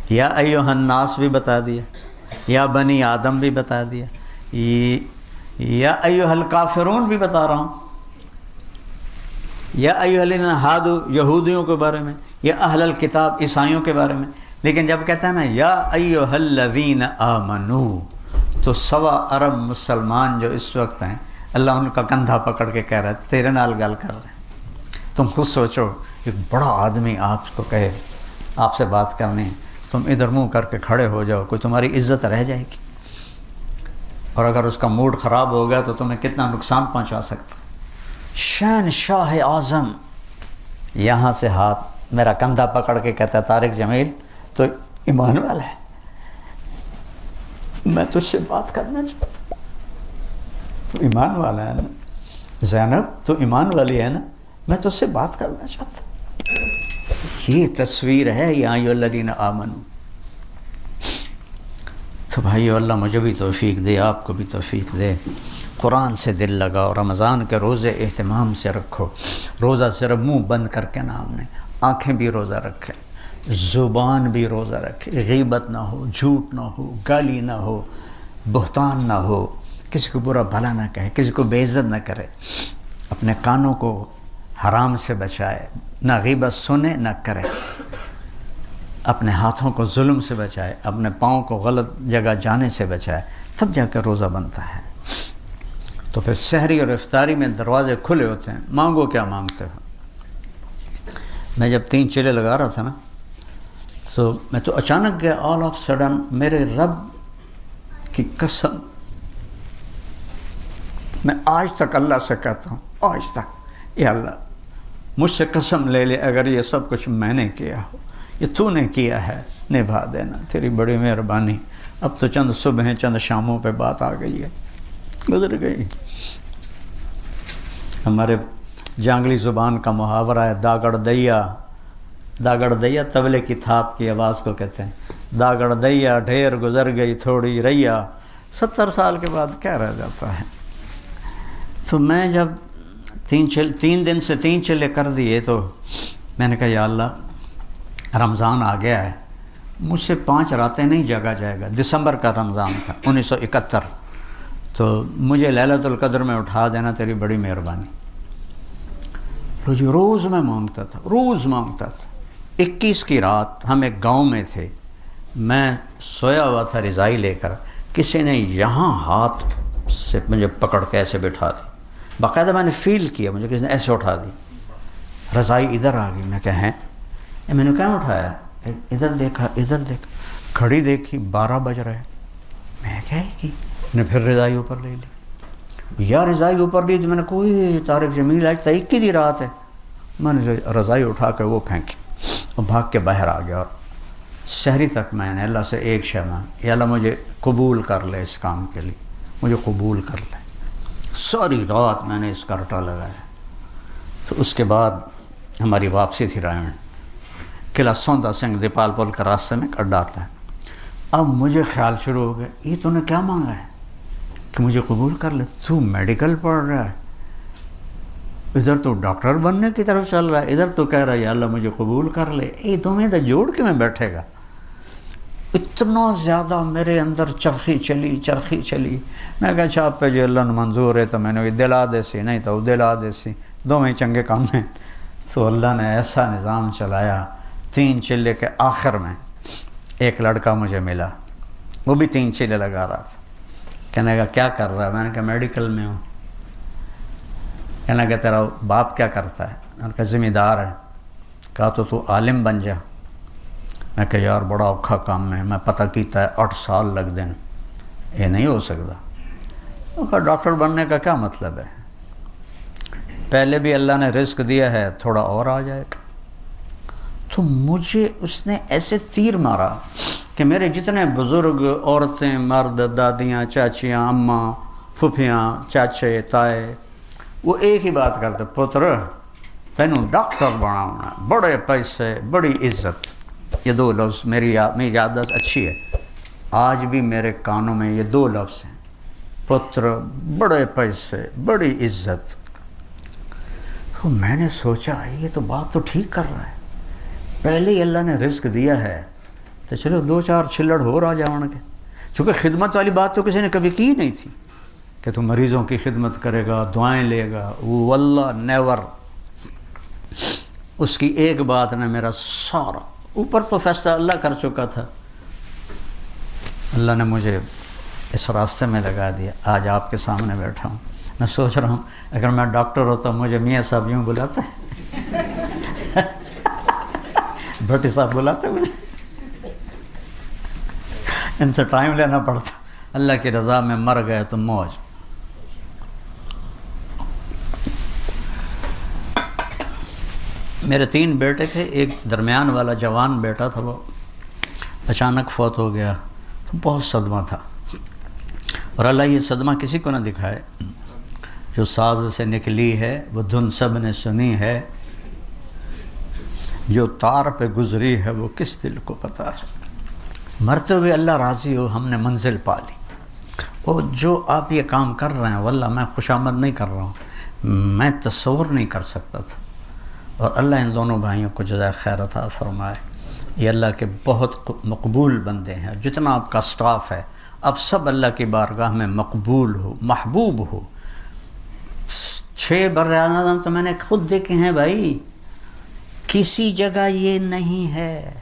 یا ایھا الناس بھی بتا دیا، یا بنی آدم بھی بتا دیا، یا ایھا الکافرون بھی بتا رہا ہوں، یا ایھا الذین ہادوا یہودیوں کے بارے میں، یا اہل الکتاب عیسائیوں کے بارے میں۔ لیکن جب کہتا ہے نا یا ایھا الذین آمنوا، تو 1.25 ارب مسلمان جو اس وقت ہیں، اللہ ان کا کندھا پکڑ کے کہہ رہا ہے تیرے نال گل کر رہے ہیں۔ تم خود سوچو، ایک بڑا آدمی آپ کو کہے آپ سے بات کرنی، تم ادھر منہ کر کے کھڑے ہو جاؤ، کوئی تمہاری عزت رہ جائے گی؟ اور اگر اس کا موڈ خراب ہو گیا تو تمہیں کتنا نقصان پہنچا سکتا۔ شہنشاہ اعظم یہاں سے ہاتھ میرا کندھا پکڑ کے کہتا ہے طارق جمیل تو ایمان والا ہے، میں تجھ سے بات کرنا چاہتا ہوں، تو ایمان والا ہے نا، زینب تو ایمان والی ہے نا، میں تجھ سے بات کرنا چاہتا ہوں۔ یہ تصویر ہے یا ایھا الذین آمنوا۔ تو بھائیو، اللہ مجھے بھی توفیق دے، آپ کو بھی توفیق دے۔ قرآن سے دل لگاؤ، رمضان کے روزے اہتمام سے رکھو۔ روزہ صرف منہ بند کر کے نام نہیں، آنکھیں بھی روزہ رکھیں، زبان بھی روزہ رکھے، غیبت نہ ہو، جھوٹ نہ ہو، گالی نہ ہو، بہتان نہ ہو، کسی کو برا بھلا نہ کہے، کسی کو بے عزت نہ کرے، اپنے کانوں کو حرام سے بچائے، نہ غیبت سنے نہ کرے، اپنے ہاتھوں کو ظلم سے بچائے، اپنے پاؤں کو غلط جگہ جانے سے بچائے، تب جا کر روزہ بنتا ہے۔ تو پھر سحری اور افطاری میں دروازے کھلے ہوتے ہیں، مانگو کیا مانگتے ہو۔ میں جب 3 چلے لگا رہا تھا نا، تو میں تو اچانک گیا، آل آف سڈن میرے رب کی قسم، میں آج تک اللہ سے کہتا ہوں، آج تک، یا اللہ مجھ سے قسم لے لے اگر یہ سب کچھ میں نے کیا ہو، یہ تو نے کیا ہے، نبھا دینا، تیری بڑی مہربانی۔ اب تو چند صبحیں چند شاموں پہ بات آ گئی ہے، گزر گئی۔ ہمارے جانگلی زبان کا محاورہ ہے داگڑ دیا، داگڑ دیا تبلے کی تھاپ کی آواز کو کہتے ہیں، داگڑ دیا ڈھیر گزر گئی تھوڑی ریا، 70 سال کے بعد کیا رہ جاتا ہے۔ تو میں جب 3 دن سے 3 چلے کر دیے تو میں نے کہا یا اللہ رمضان آ گیا ہے، مجھ سے 5 راتیں نہیں جاگا جائے گا۔ دسمبر کا رمضان تھا 1971، تو مجھے لیلۃ القدر میں اٹھا دینا، تیری بڑی مہربانی۔ روز میں مانگتا تھا، روز مانگتا تھا۔ 21 کی رات ہم ایک گاؤں میں تھے، میں سویا ہوا تھا رضائی لے کر، کسی نے یہاں ہاتھ سے مجھے پکڑ کے ایسے بٹھا دی، باقاعدہ میں نے فیل کیا، مجھے کسی نے ایسے اٹھا دی، رضائی ادھر آ گئی۔ میں کہیں میں نے کہاں اٹھایا، ادھر دیکھا، ادھر دیکھا، گھڑی دیکھی 12 بج رہے، میں کہا کہ نے پھر رضائی اوپر لے لی، یا رضائی اوپر لی تو میں نے کوئی طارق جمیل آج 21 کی رات ہے، میں نے رضائی اٹھا کے وہ پھینکی اور بھاگ کے باہر آ گیا اور شہری تک میں نے اللہ سے ایک شے مانگی، یا اللہ مجھے قبول کر لے اس کام کے لیے، مجھے قبول کر لے۔ ساری رات میں نے اس کا رٹا لگایا۔ تو اس کے بعد ہماری واپسی تھی رائن، قلعہ سوندا سنگھ دیپال پول کا راستے میں اڈا آتا ہے۔ اب مجھے خیال شروع ہو گیا، یہ تو نے کیا مانگا ہے کہ مجھے قبول کر لے؟ تو میڈیکل پڑھ رہا ہے، ادھر تو ڈاکٹر بننے کی طرف چل رہا ہے، ادھر تو کہہ رہا ہے یا اللہ مجھے قبول کر لے، یہ تمہیں تو جوڑ کے میں بیٹھے گا۔ اتنا زیادہ میرے اندر چرخی چلی۔ میں کہا اچھا آپ پہ جو اللہ نے منظور ہے تو میں نے دلا دے سی، نہیں تو دلا دے سی، دو میں چنگے کام ہیں۔ تو اللہ نے ایسا نظام چلایا، 3 چلے کے آخر میں ایک لڑکا مجھے ملا، وہ بھی 3 چلے لگا رہا تھا۔ کہنے کا کیا کر رہا ہے؟ میں نے کہا میڈیکل میں ہوں۔ کہنے کا تیرا باپ کیا کرتا ہے؟ میں نے کہا ذمہ دار ہے۔ کہا تو عالم بن جا۔ میں کہا یار بڑا اوکھا کام ہے، میں پتہ کیتا ہے 8 سال لگ دیں، یہ نہیں ہو سکتا۔ وہ کہا ڈاکٹر بننے کا کیا مطلب ہے؟ پہلے بھی اللہ نے رزق دیا ہے، تھوڑا اور آ جائے گا۔ تو مجھے اس نے ایسے تیر مارا کہ میرے جتنے بزرگ، عورتیں، مرد، دادیاں، چاچیاں، اماں، پھوپھیاں، چاچے، تائے، وہ ایک ہی بات کرتے، پتر تینوں ڈاکٹر بناؤنا، بڑے پیسے، بڑی عزت۔ یہ 2 لفظ میری یادداشت اچھی ہے، آج بھی میرے کانوں میں یہ 2 لفظ ہیں، پتر، بڑے پیسے، بڑی عزت۔ تو میں نے سوچا یہ تو بات تو ٹھیک کر رہا ہے، پہلے ہی اللہ نے رزق دیا ہے تو چلو 2-4 چھلڑ ہو آ جاؤں گے۔ چونکہ خدمت والی بات تو کسی نے کبھی کی نہیں تھی کہ تو مریضوں کی خدمت کرے گا، دعائیں لے گا، واللہ نیور۔ اس کی ایک بات نے میرا سارا، اوپر تو فیصلہ اللہ کر چکا تھا، اللہ نے مجھے اس راستے میں لگا دیا، آج آپ کے سامنے بیٹھا ہوں۔ میں سوچ رہا ہوں اگر میں ڈاکٹر ہوتا مجھے میاں صاحب یوں بلاتے، بھٹی صاحب بلاتے مجھے، ان سے ٹائم لینا پڑتا۔ اللہ کی رضا میں مر گئے تو موج۔ میرے 3 بیٹے تھے، ایک درمیان والا جوان بیٹا تھا، وہ اچانک فوت ہو گیا، تو بہت صدمہ تھا۔ اور اللہ یہ صدمہ کسی کو نہ دکھائے، جو ساز سے نکلی ہے وہ دھن سب نے سنی ہے، جو تار پہ گزری ہے وہ کس دل کو پتہ ہے۔ مرتے ہوئے اللہ راضی ہو، ہم نے منزل پا لی۔ اور جو آپ یہ کام کر رہے ہیں واللہ میں خوشامد نہیں کر رہا ہوں، میں تصور نہیں کر سکتا تھا۔ اور اللہ ان دونوں بھائیوں کو جزائے خیر عطا فرمائے۔ یہ اللہ کے بہت مقبول بندے ہیں، جتنا آپ کا سٹاف ہے اب سب اللہ کی بارگاہ میں مقبول ہو، محبوب ہو۔ 6 بر اعظم تو میں نے خود دیکھے ہیں بھائی، کسی جگہ یہ نہیں ہے۔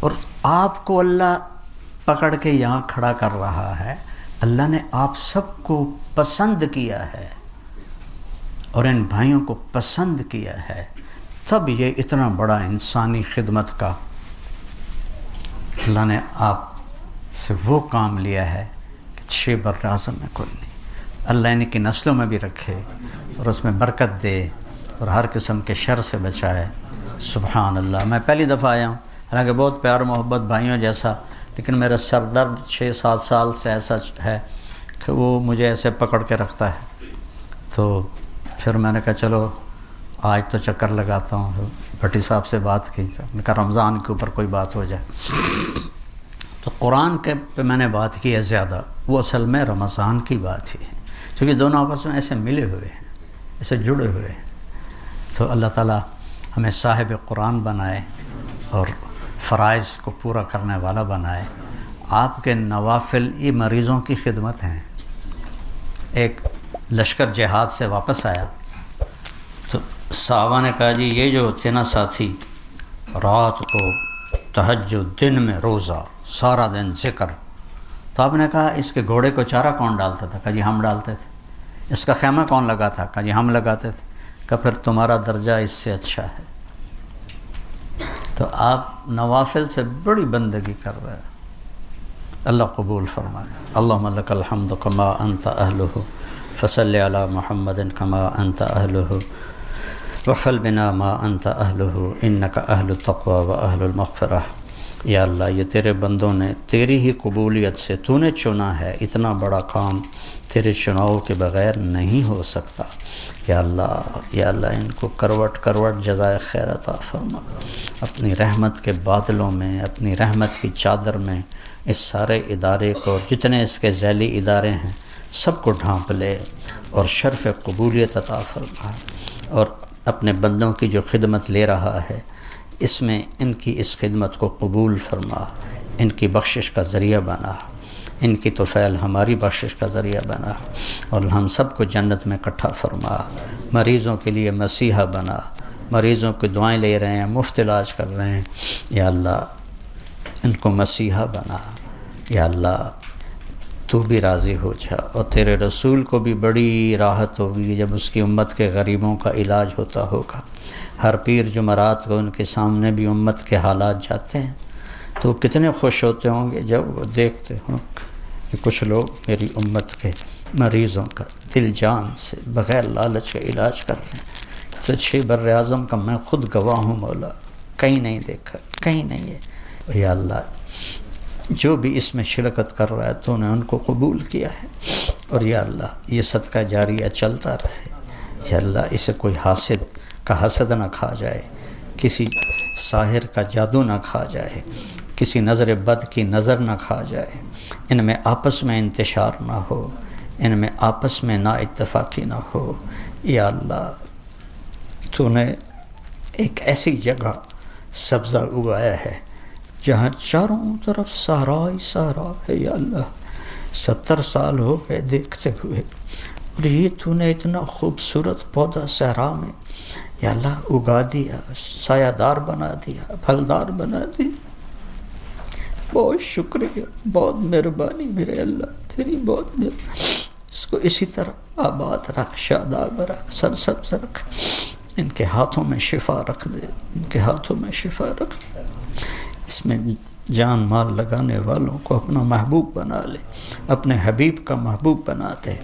اور آپ کو اللہ پکڑ کے یہاں کھڑا کر رہا ہے، اللہ نے آپ سب کو پسند کیا ہے اور ان بھائیوں کو پسند کیا ہے، تب یہ اتنا بڑا انسانی خدمت کا اللہ نے آپ سے وہ کام لیا ہے کہ 6 بر اعظم میں کوئی نہیں۔ اللہ ان کی نسلوں میں بھی رکھے اور اس میں برکت دے اور ہر قسم کے شر سے بچائے۔ سبحان اللہ۔ میں پہلی دفعہ آیا ہوں، حالانکہ بہت پیار محبت بھائیوں جیسا، لیکن میرا سر درد 6-7 سال سے ایسا ہے کہ وہ مجھے ایسے پکڑ کے رکھتا ہے۔ تو پھر میں نے کہا چلو آج تو چکر لگاتا ہوں۔ بھٹی صاحب سے بات کی، میں نے کہا رمضان کے اوپر کوئی بات ہو جائے۔ تو قرآن کے پہ میں نے بات کی ہے زیادہ، وہ اصل میں رمضان کی بات ہی ہے، کیونکہ دونوں آپس میں ایسے ملے ہوئے ہیں، ایسے جڑے ہوئے ہیں۔ تو اللہ تعالیٰ ہمیں صاحب قرآن بنائے اور فرائض کو پورا کرنے والا بنائے۔ آپ کے نوافل یہ مریضوں کی خدمت ہیں۔ ایک لشکر جہاد سے واپس آیا تو صحابہ نے کہا جی یہ جو تھے نا ساتھی، رات کو تہجد، دن میں روزہ، سارا دن ذکر۔ تو آپ نے کہا اس کے گھوڑے کو چارہ کون ڈالتا تھا؟ کہا جی ہم ڈالتے تھے۔ اس کا خیمہ کون لگا تھا؟ کہا جی ہم لگاتے تھے۔ کہا پھر تمہارا درجہ اس سے اچھا ہے۔ تو آپ نوافل سے بڑی بندگی کر رہے ہیں، اللہ قبول فرمائے۔ اللہم لک الحمد کما انت اہلہ فصلی علی محمد کما انت اہلہ وفل بنا ما انت اہلہ انک اہل التقوی و اہل المغفرہ۔ یا اللہ یہ تیرے بندوں نے تیری ہی قبولیت سے تو نے چنا ہے، اتنا بڑا کام تیرے چناؤ کے بغیر نہیں ہو سکتا۔ یا اللہ ان کو کروٹ کروٹ جزائے خیر عطا فرما، اپنی رحمت کے بادلوں میں، اپنی رحمت کی چادر میں اس سارے ادارے کو، جتنے اس کے ذیلی ادارے ہیں سب کو ڈھانپ لے اور شرف قبولیت عطا فرما، اور اپنے بندوں کی جو خدمت لے رہا ہے اس میں ان کی اس خدمت کو قبول فرما، ان کی بخشش کا ذریعہ بنا، ان کی طفیل ہماری بخشش کا ذریعہ بنا، اور ہم سب کو جنت میں اکٹھا فرما۔ مریضوں کے لیے مسیحا بنا، مریضوں کی دعائیں لے رہے ہیں، مفت علاج کر رہے ہیں، یا اللہ ان کو مسیحا بنا۔ یا اللہ تو بھی راضی ہو جا، اور تیرے رسول کو بھی بڑی راحت ہوگی جب اس کی امت کے غریبوں کا علاج ہوتا ہوگا۔ ہر پیر جمعرات کو ان کے سامنے بھی امت کے حالات جاتے ہیں تو کتنے خوش ہوتے ہوں گے جب وہ دیکھتے ہوں کہ کچھ لوگ میری امت کے مریضوں کا دل جان سے بغیر لالچ کا علاج کر رہے ہیں۔ تو چھ بر اعظم کا میں خود گواہ ہوں مولا، کہیں نہیں دیکھا، کہیں نہیں ہے۔ یا اللہ جو بھی اس میں شرکت کر رہا ہے تو نے ان کو قبول کیا ہے، اور یا اللہ یہ صدقہ جاریہ چلتا رہے۔ یا اللہ اسے کوئی حاسد کا حسد نہ کھا جائے، کسی ساحر کا جادو نہ کھا جائے، کسی نظر بد کی نظر نہ کھا جائے، ان میں آپس میں انتشار نہ ہو، ان میں آپس میں نا اتفاقی نہ ہو۔ یا اللہ تو نے ایک ایسی جگہ سبزہ اگایا ہے جہاں چاروں طرف صحرا ہی صحرا ہے۔ یا اللہ 70 سال ہو گئے دیکھتے ہوئے، اور یہ تو نے اتنا خوبصورت پودا صحرا میں یا اللہ اگا دیا، سایہ دار بنا دیا، پھلدار بنا دیا۔ بہت شکریہ، بہت مہربانی میرے اللہ، تیری بہت مہربانی۔ اس کو اسی طرح آباد رکھ، شاداب رکھ، سرسبز رکھ، ان کے ہاتھوں میں شفا رکھ دے، ان کے ہاتھوں میں شفا رکھ دے۔ اس میں جان مال لگانے والوں کو اپنا محبوب بنا لے، اپنے حبیب کا محبوب بنا دے،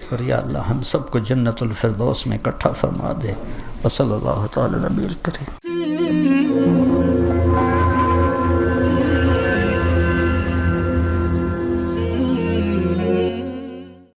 اور یا اللہ ہم سب کو جنت الفردوس میں اکٹھا فرما دے۔ وصلی اللہ تعالی نبی الکریم۔